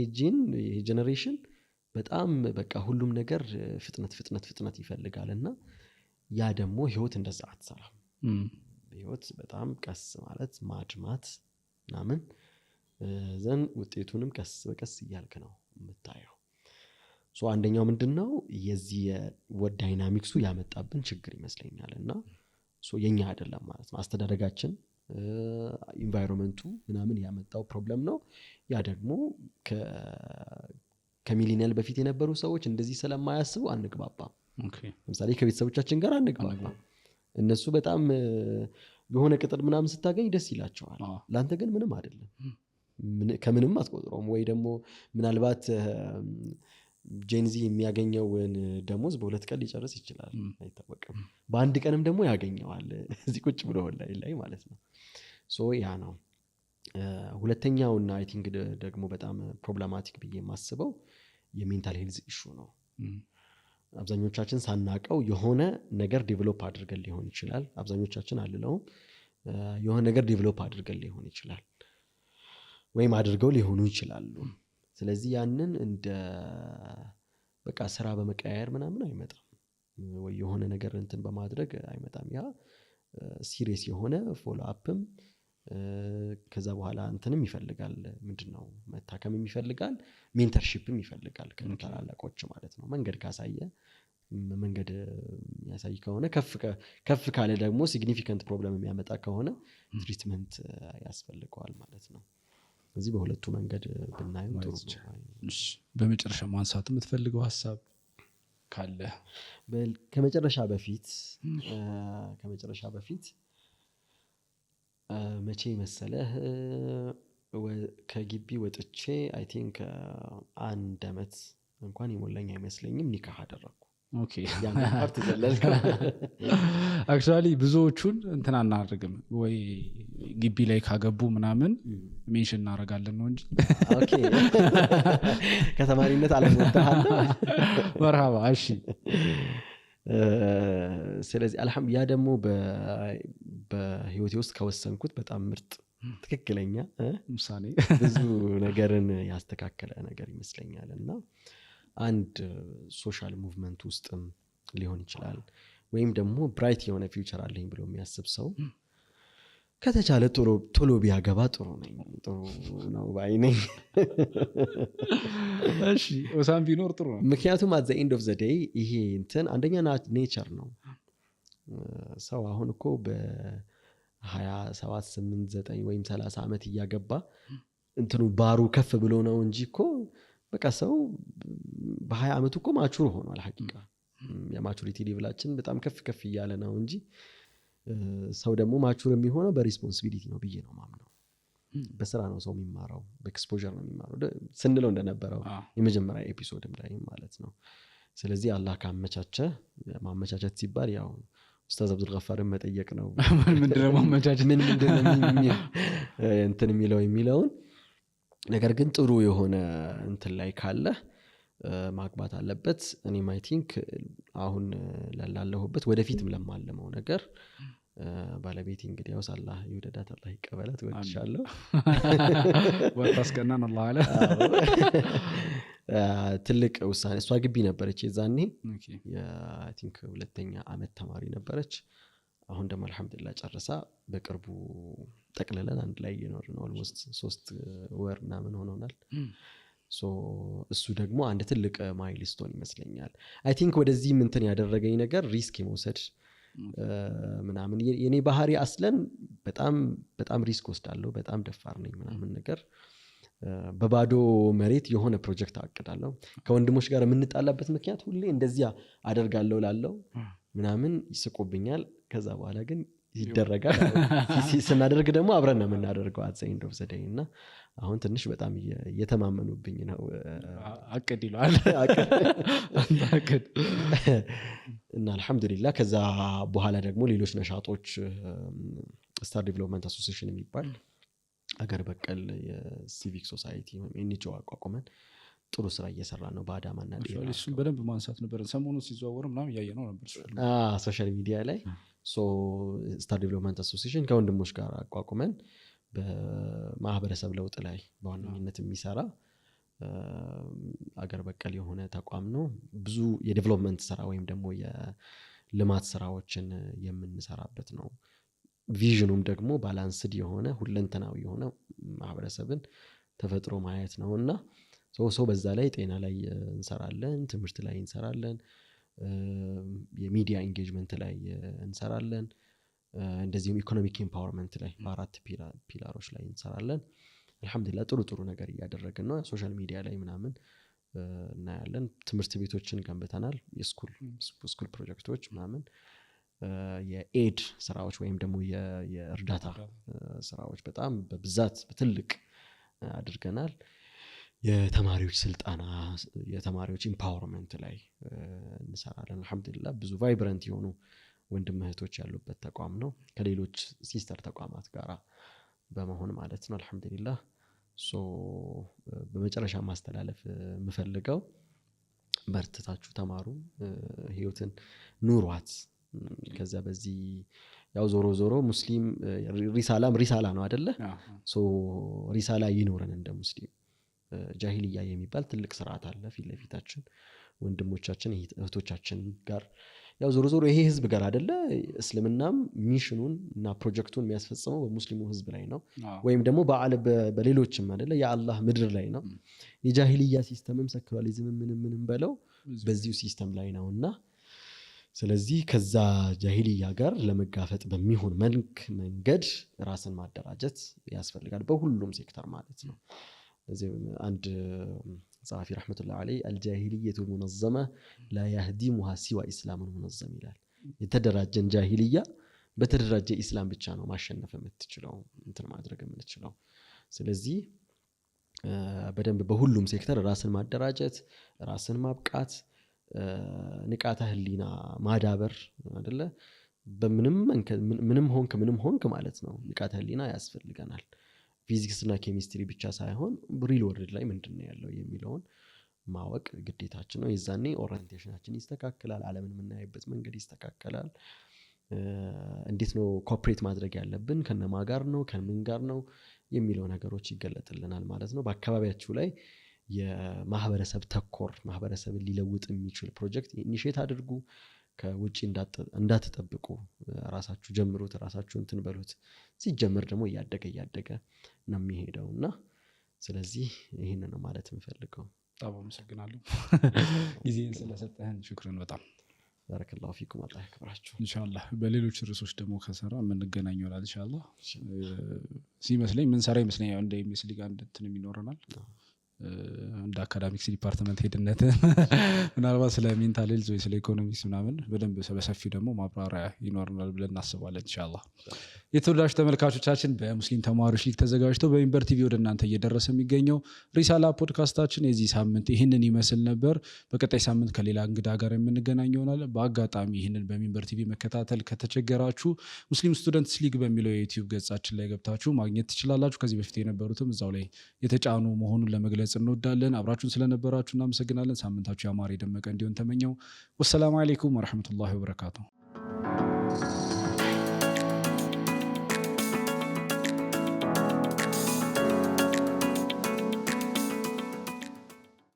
ጄነሬሽን በጣም በቃ ሁሉም ነገር ፍጥነት ይፈልጋልና ያ ደግሞ ህይወት እንደዛ አትሰራም። ህይወት በጣም ቀስ ማለት ማድማት ምናምን ዘን ውጤቱንም ቀስ በቀስ እያልክ ነው የምታየው። ሶ አንደኛው ምንድነው የዚህ ወድ ዳይናሚክሱ ያመጣብን ችግር ይመስለኛል። እና ሶ የኛ አይደለም ማለት ነው አስተዳደጋችን ኢንቫይሮንመንቱ ምናምን ያመጣው ፕሮብለም ነው። ያ ደግሞ ከሚሊኒያል በፊት የነበሩ ሰዎች እንደዚህ ስለማያስቡ አንግባባም። ለምሳሌ ከቤተሰቦቻችን ጋር አንግባባም። እነሱ በጣም የሆነ ቅጥር ምናምን ስታገኝ ደስ ይላቸዋል። ለአንተ ግን ምንም አይደለም፣ ከምንም አትቆጥረውም። ወይ ደግሞ ምናልባት ጄንዚ የሚያገኘውን ደሞዝ በ2 ቀን ሊጨርስ ይችላል፣ አይታወቅም። በአንድ ቀንም ደግሞ ያገኘዋል እዚህ ቁጭ ብሎ ላይ ማለት ነው። ሶ ያ ነው። ሁለተኛውና አይ ቲንክ ደግሞ በጣም ፕሮብለማቲክ ብዬ የማስበው የሜንታል ሄልዝ ኢሹ ነው። አብዛኞቻችን ሳናቀው የሆነ ነገር ዴቨሎፕ አድርገን ሊሆን ይችላል። አብዛኞቻችን አልለውም፣ የሆነ ነገር ዴቨሎፕ አድርገን ሊሆን ይችላል ወይም አድርገው ሊሆኑ ይችላሉ። ስለዚህ ያንን በቃ ስራ በመቀያየር ምናምን አይመጣም ወይ የሆነ ነገር እንትን በማድረግ አይመጣም ያ ሲሪየስ የሆነ ፎሎ አፕም ከዛ በኋላ እንትንም ይፈልጋል ምንድነው መታከምም ይፈልጋል ሜንተርሺፕም ይፈልጋል ከታላላቆች ማለት ነው መንገድ ካሳየ መንገድ ያሳይ ከሆነ ከፍ ካለ ደግሞ ሲግኒፊካንት ፕሮብለም የሚያመጣ ከሆነ ትሪትመንት ያስፈልገዋል ማለት ነው እዚህ በሁለቱ መንገድ ብናየው ጥሩ ነው በመጨረሻ ማንሳት የምትፈልገው ሐሳብ ካለ ከመጨረሻ በፊት መቼ መሰለህ ከግቢ ወጥቼ አይ ቲንክ 1 አመት እንኳን የሞላኝ አይመስለኝም ኒካህ አደረኩ ኦኬ ያን ፓርት ዘለልከ አክቹአሊ ብዙዎቹን እንትን አናደርግም ወይ ግቢ ላይ ካገቡ ምናምን ሜንሽን እናደርጋለን ነው እንጂ ኦኬ ከተማሪነት አለመጣሃል መርሃባ እሺ ስለዚህ ያ ደግሞ በህይወቴ ውስጥ ከወሰንኩት በጣም ምርጥ ትክክለኛ ምሳሌ ብዙ ነገርን ያስተካከለ ነገር ይመስለኛል እና አንድ ሶሻል ሙቭመንት ውስጥም ሊሆን ይችላል ወይም ደግሞ ብራይት የሆነ ፊውቸር አለኝ ብሎ የሚያስብ ሰው ከተቻለ ቶሎ ቢያገባ ጥሩ ነው ባይ ነኝ እሺ ወሳም ቢኖር ጥሩ ነው ምክንያቱም at the end of the day ይሄ እንትን አንደኛ ኔቸር ነው ሰው አሁን እኮ በ27 8 9 ወይም 30 አመት እያገባ እንትኑ ባሩ ከፍ ብሎ ነው እንጂ እኮ በቃ ሰው በ20 አመቱ እኮ ማቹር ሆኗል ሐቂቃ የማቹሪቲ ሌቭላችን በጣም ከፍ እያለ ነው እንጂ ሰው ደግሞ ማቹር የሚሆነው በሪስፖንሲቢሊቲ ነው ብዬ ነው ማምነው በስራ ነው ሰው የሚማረው በኤክስፖዠር ነው የሚማረው ስንለው እንደነበረው የመጀመሪያ ኤፒሶድም ላይ ማለት ነው ስለዚህ አላህ ማመቻቸት ሲባል ያው ኡስታዝ አብዱል ገፋርን መጠየቅ ነው ምንድነው ማመቻቸት ምንድነው እንትን የሚለውን ነገር ግን ጥሩ የሆነ እንትን ላይ ካለ ማግባት አለበት እኔም አይ ቲንክ አሁን ላለሁበት ወደፊትም ለማለመው ነገር ባለቤቴ እንግዲህ ያው አላህ ይወደዳት አላህ ይቀበላት ወድሻለሁ ወታስቀናን አላህ አለ ትልቅ ውሳኔ እሷ ግቢ ነበረች የዛኔ አይ ቲንክ 2ኛ አመት ተማሪ ነበረች አሁን ደግሞ አልহামዱሊላህ ጨርሳ በቅርቡ ጠቅልለን አንድ ላይ እየኖርን ነው ኦልሞስት 3 ወር ምናምን ሆኖናል እሱ ደግሞ አንድ ትልቅ ማይልስቶን ይመስለኛል አይ ቲንክ ወደዚህ እንትን ያደረገኝ ነገር ሪስክ የመውሰድ ምናምን የኔ ባህሪ አስለን በጣም ሪስክ ወስዳለሁ በጣም ደፋር ነኝ ምናምን ነገር በባዶ መሬት የሆነ ፕሮጀክት አቅዳለሁ ከወንድሞች ጋር የምንጣላበት ምክንያት ሁሌ እንደዚያ አደርጋለሁ ላለው ምናምን ይስቁብኛል ከዛ በኋላ ግን ይደረጋል ስናደርግ ደግሞ አብረን ነው የምናደርገው at the end of the day እና አሁን ትንሽ በጣም እየተማመኑብኝ ነው አቅድ ይላል አቅድ እና አልহামዱሊላህ ከዛ በኋላ ደግሞ ሌሎች ነሻጦች ስታር ዴቨሎፕመንት አሶሲዬሽን የሚባል አገር በቀል የሲቪክ ሶሳይቲ ወይም ኤንጂኦ አቋቁመን ጥሩ ስራ እየሰራ ነው በአዳማና ሌላ እሱን በደንብ ማንሳት ነበር ሰሞኑ ሲዘዋወር ምናምን ያየነው ነበር ሶሻል ሚዲያ ላይ ስታር ዴቨሎፕመንት አሶሲዬሽን ከወንድሞች ጋር አቋቁመን በማህበረሰብ ለውጥ ላይ በዋነኝነት የሚሰራ አገር በቀል የሆነ ተቋም ነው ብዙ የዴቨሎፕመንት ስራ ወይም ደግሞ የልማት ስራዎችን የምንሰራበት ነው ቪዥኑም ደግሞ ባላንስድ የሆነ ሁለንተናዊ የሆነ ማህበረሰብን ተፈጥሮ ማየት ነውና ሰው በዛ ላይ ጤና ላይ እንሰራለን ትምህርት ላይ እንሰራለን የሚዲያ ኢንጌጅመንት ላይ እንሰራለን እንደዚሁም ኢኮኖሚክ ኤምፓወርመንት ላይ በአራት ፒላሮች ላይ እንሰራለን አልহামዱሊላህ ጥሩ ነገር እያደረግን ነው ሶሻል ሚዲያ ላይ ምናምን እናያለን ትምህርት ቤቶችን ገንብተናል የስኩል ፕሮጀክቶች ምናምን የኤድ ስራዎች ወይም ደግሞ የእርዳታ ስራዎች በጣም በብዛት በትልቅ አድርገናል የተማሪዎች ስልጣና የተማሪዎች ኤምፓወርመንት ላይ እንሰራለን አልহামዱሊላህ ብዙ ቫይብራንት የሆኑ ወንድም እህቶች ያሉበት ተቋም ነው ከሌሎች ሲስተር ተቋማት ጋር በመሆን ማለት ነው አልহামዱሊላህ በመጨረሻ ማስተላለፍ የምፈልገው በርትታችሁ ተማሩ ህይወትን ኑሯት ከዛ በዚህ ያው ዞሮ ሙስሊም ሪሳላ ነው አይደለ ሪሳላ ይኖረን እንደ ሙስሊም ጃሂልያ የሚባል ትልቅ ስርዓት አለ ፊት ለፊታችን ወንድሞቻችን እህቶቻችን ጋር ያው ዞሮ ዞሮ ይሄ ህዝብ ጋር አይደለ እስልምናም ሚሽኑን እና ፕሮጀክቱን የሚያስፈጽመው በሙስሊሙ ህዝብ ላይ ነው ወይም ደግሞ በሌሎችም አይደለ የአላህ ምድር ላይ ነው። የጃሂልያ ሲስተምም ሰክራሊዝም ምንም በለው በዚሁ ሲስተም ላይ ነውና ስለዚህ ከዛ ጃሂልያ ጋር ለመጋፈጥ በሚሆን መንገድ ራስን ማደራጀት ያስፈልጋል በሁሉም ሴክተር ማለት ነው። ስለዚህ አንድ ጸሐፊ ረህመቱላህ ዐለይሂ አልጃሂልየቱ ሙነዘመ ላ ያህዲሙሃ ሲዋ ኢስላሙን ሙነዘም ይላል። የተደራጀን ጃሂልያ በተደራጀ ኢስላም ብቻ ነው ማሸነፍ የምትችለው እንትን ማድረግ የምትችለው። ስለዚህ በደንብ በሁሉም ሴክተር ራስን ማደራጀት ራስን ማብቃት ንቃተ ህሊና ማዳበር አይደለ ምንም ሆንክ ማለት ነው ንቃተ ህሊና ያስፈልገናል። ፊዚክስ እና ኬሚስትሪ ብቻ ሳይሆን ሪል ወርልድ ላይ ምንድነው ያለው የሚለውን ማወቅ ግዴታችን ነው። የዛኔ ኦሪየንቴሽናችን ይስተካከላል ዓለምን የምናይበት መንገድ ይስተካከላል። እንዴት ነው ኮኦፕሬት ማድረግ ያለብን ከነማ ጋር ነው ከምን ጋር ነው የሚለው ነገሮች ይገለጥልናል ማለት ነው። በአካባቢያችሁ ላይ የማህበረሰብ ተኮር ማህበረሰብን ሊለውጥ የሚችል ፕሮጀክት ኢኒሼት አድርጉ። ከውጪ እንዳትጠብቁ ራሳችሁ ጀምሩት ራሳችሁ እንትን በሉት። ሲጀመር ደግሞ እያደገ ነው የሚሄደውና ስለዚህ ይሄንን ነው ማለት የምፈልገው። በጣም አመሰግናለሁ ጊዜን ስለሰጠህን ሹክራን በጣም ባረከላሁ ፊኩም አላህ ያክብራችሁ። ኢንሻአላህ በሌሎች ርዕሶች ደግሞ ከሰራ የምንገናኝ ይሆናል ኢንሻአላህ። ሲመስለኝ ምን ሰራ ይመስለኛል እንደ ኤምኤስሊ ጋር እንትን ይኖረናል እንደ አካዳሚክስ ዲፓርትመንት ሄድነት ምናልባት ስለ ሜንታል ሄልዝ ወይ ስለ ኢኮኖሚክስ ምናምን በደንብ በሰፊው ደግሞ ማብራሪያ ይኖርናል ብለን እናስባለን ኢንሻአላህ። የተወዳጅ ተመልካቾቻችን በሙስሊም ተማሪዎች ሊግ ተዘጋጅቶ በሚንበር ቲቪ ወደ እናንተ እየደረሰ የሚገኘው ሪሳላ ፖድካስታችን የዚህ ሳምንት ይህንን ይመስል ነበር። በቀጣይ ሳምንት ከሌላ እንግዳ ጋር የምንገናኝ ይሆናል። በአጋጣሚ ይህንን በሚንበር ቲቪ መከታተል ከተቸገራችሁ ሙስሊም ስቱደንትስ ሊግ በሚለው የዩቲዩብ ገጻችን ላይ ገብታችሁ ማግኘት ትችላላችሁ። ከዚህ በፊት የነበሩትም እዛው ላይ የተጫኑ መሆኑን ለመግለጽ እንወዳለን። አብራችሁን ስለነበራችሁ እናመሰግናለን። ሳምንታችሁ ያማረ የደመቀ እንዲሆን ተመኘው። ወሰላሙ አለይኩም ወራህመቱላሂ ወበረካቱሁ።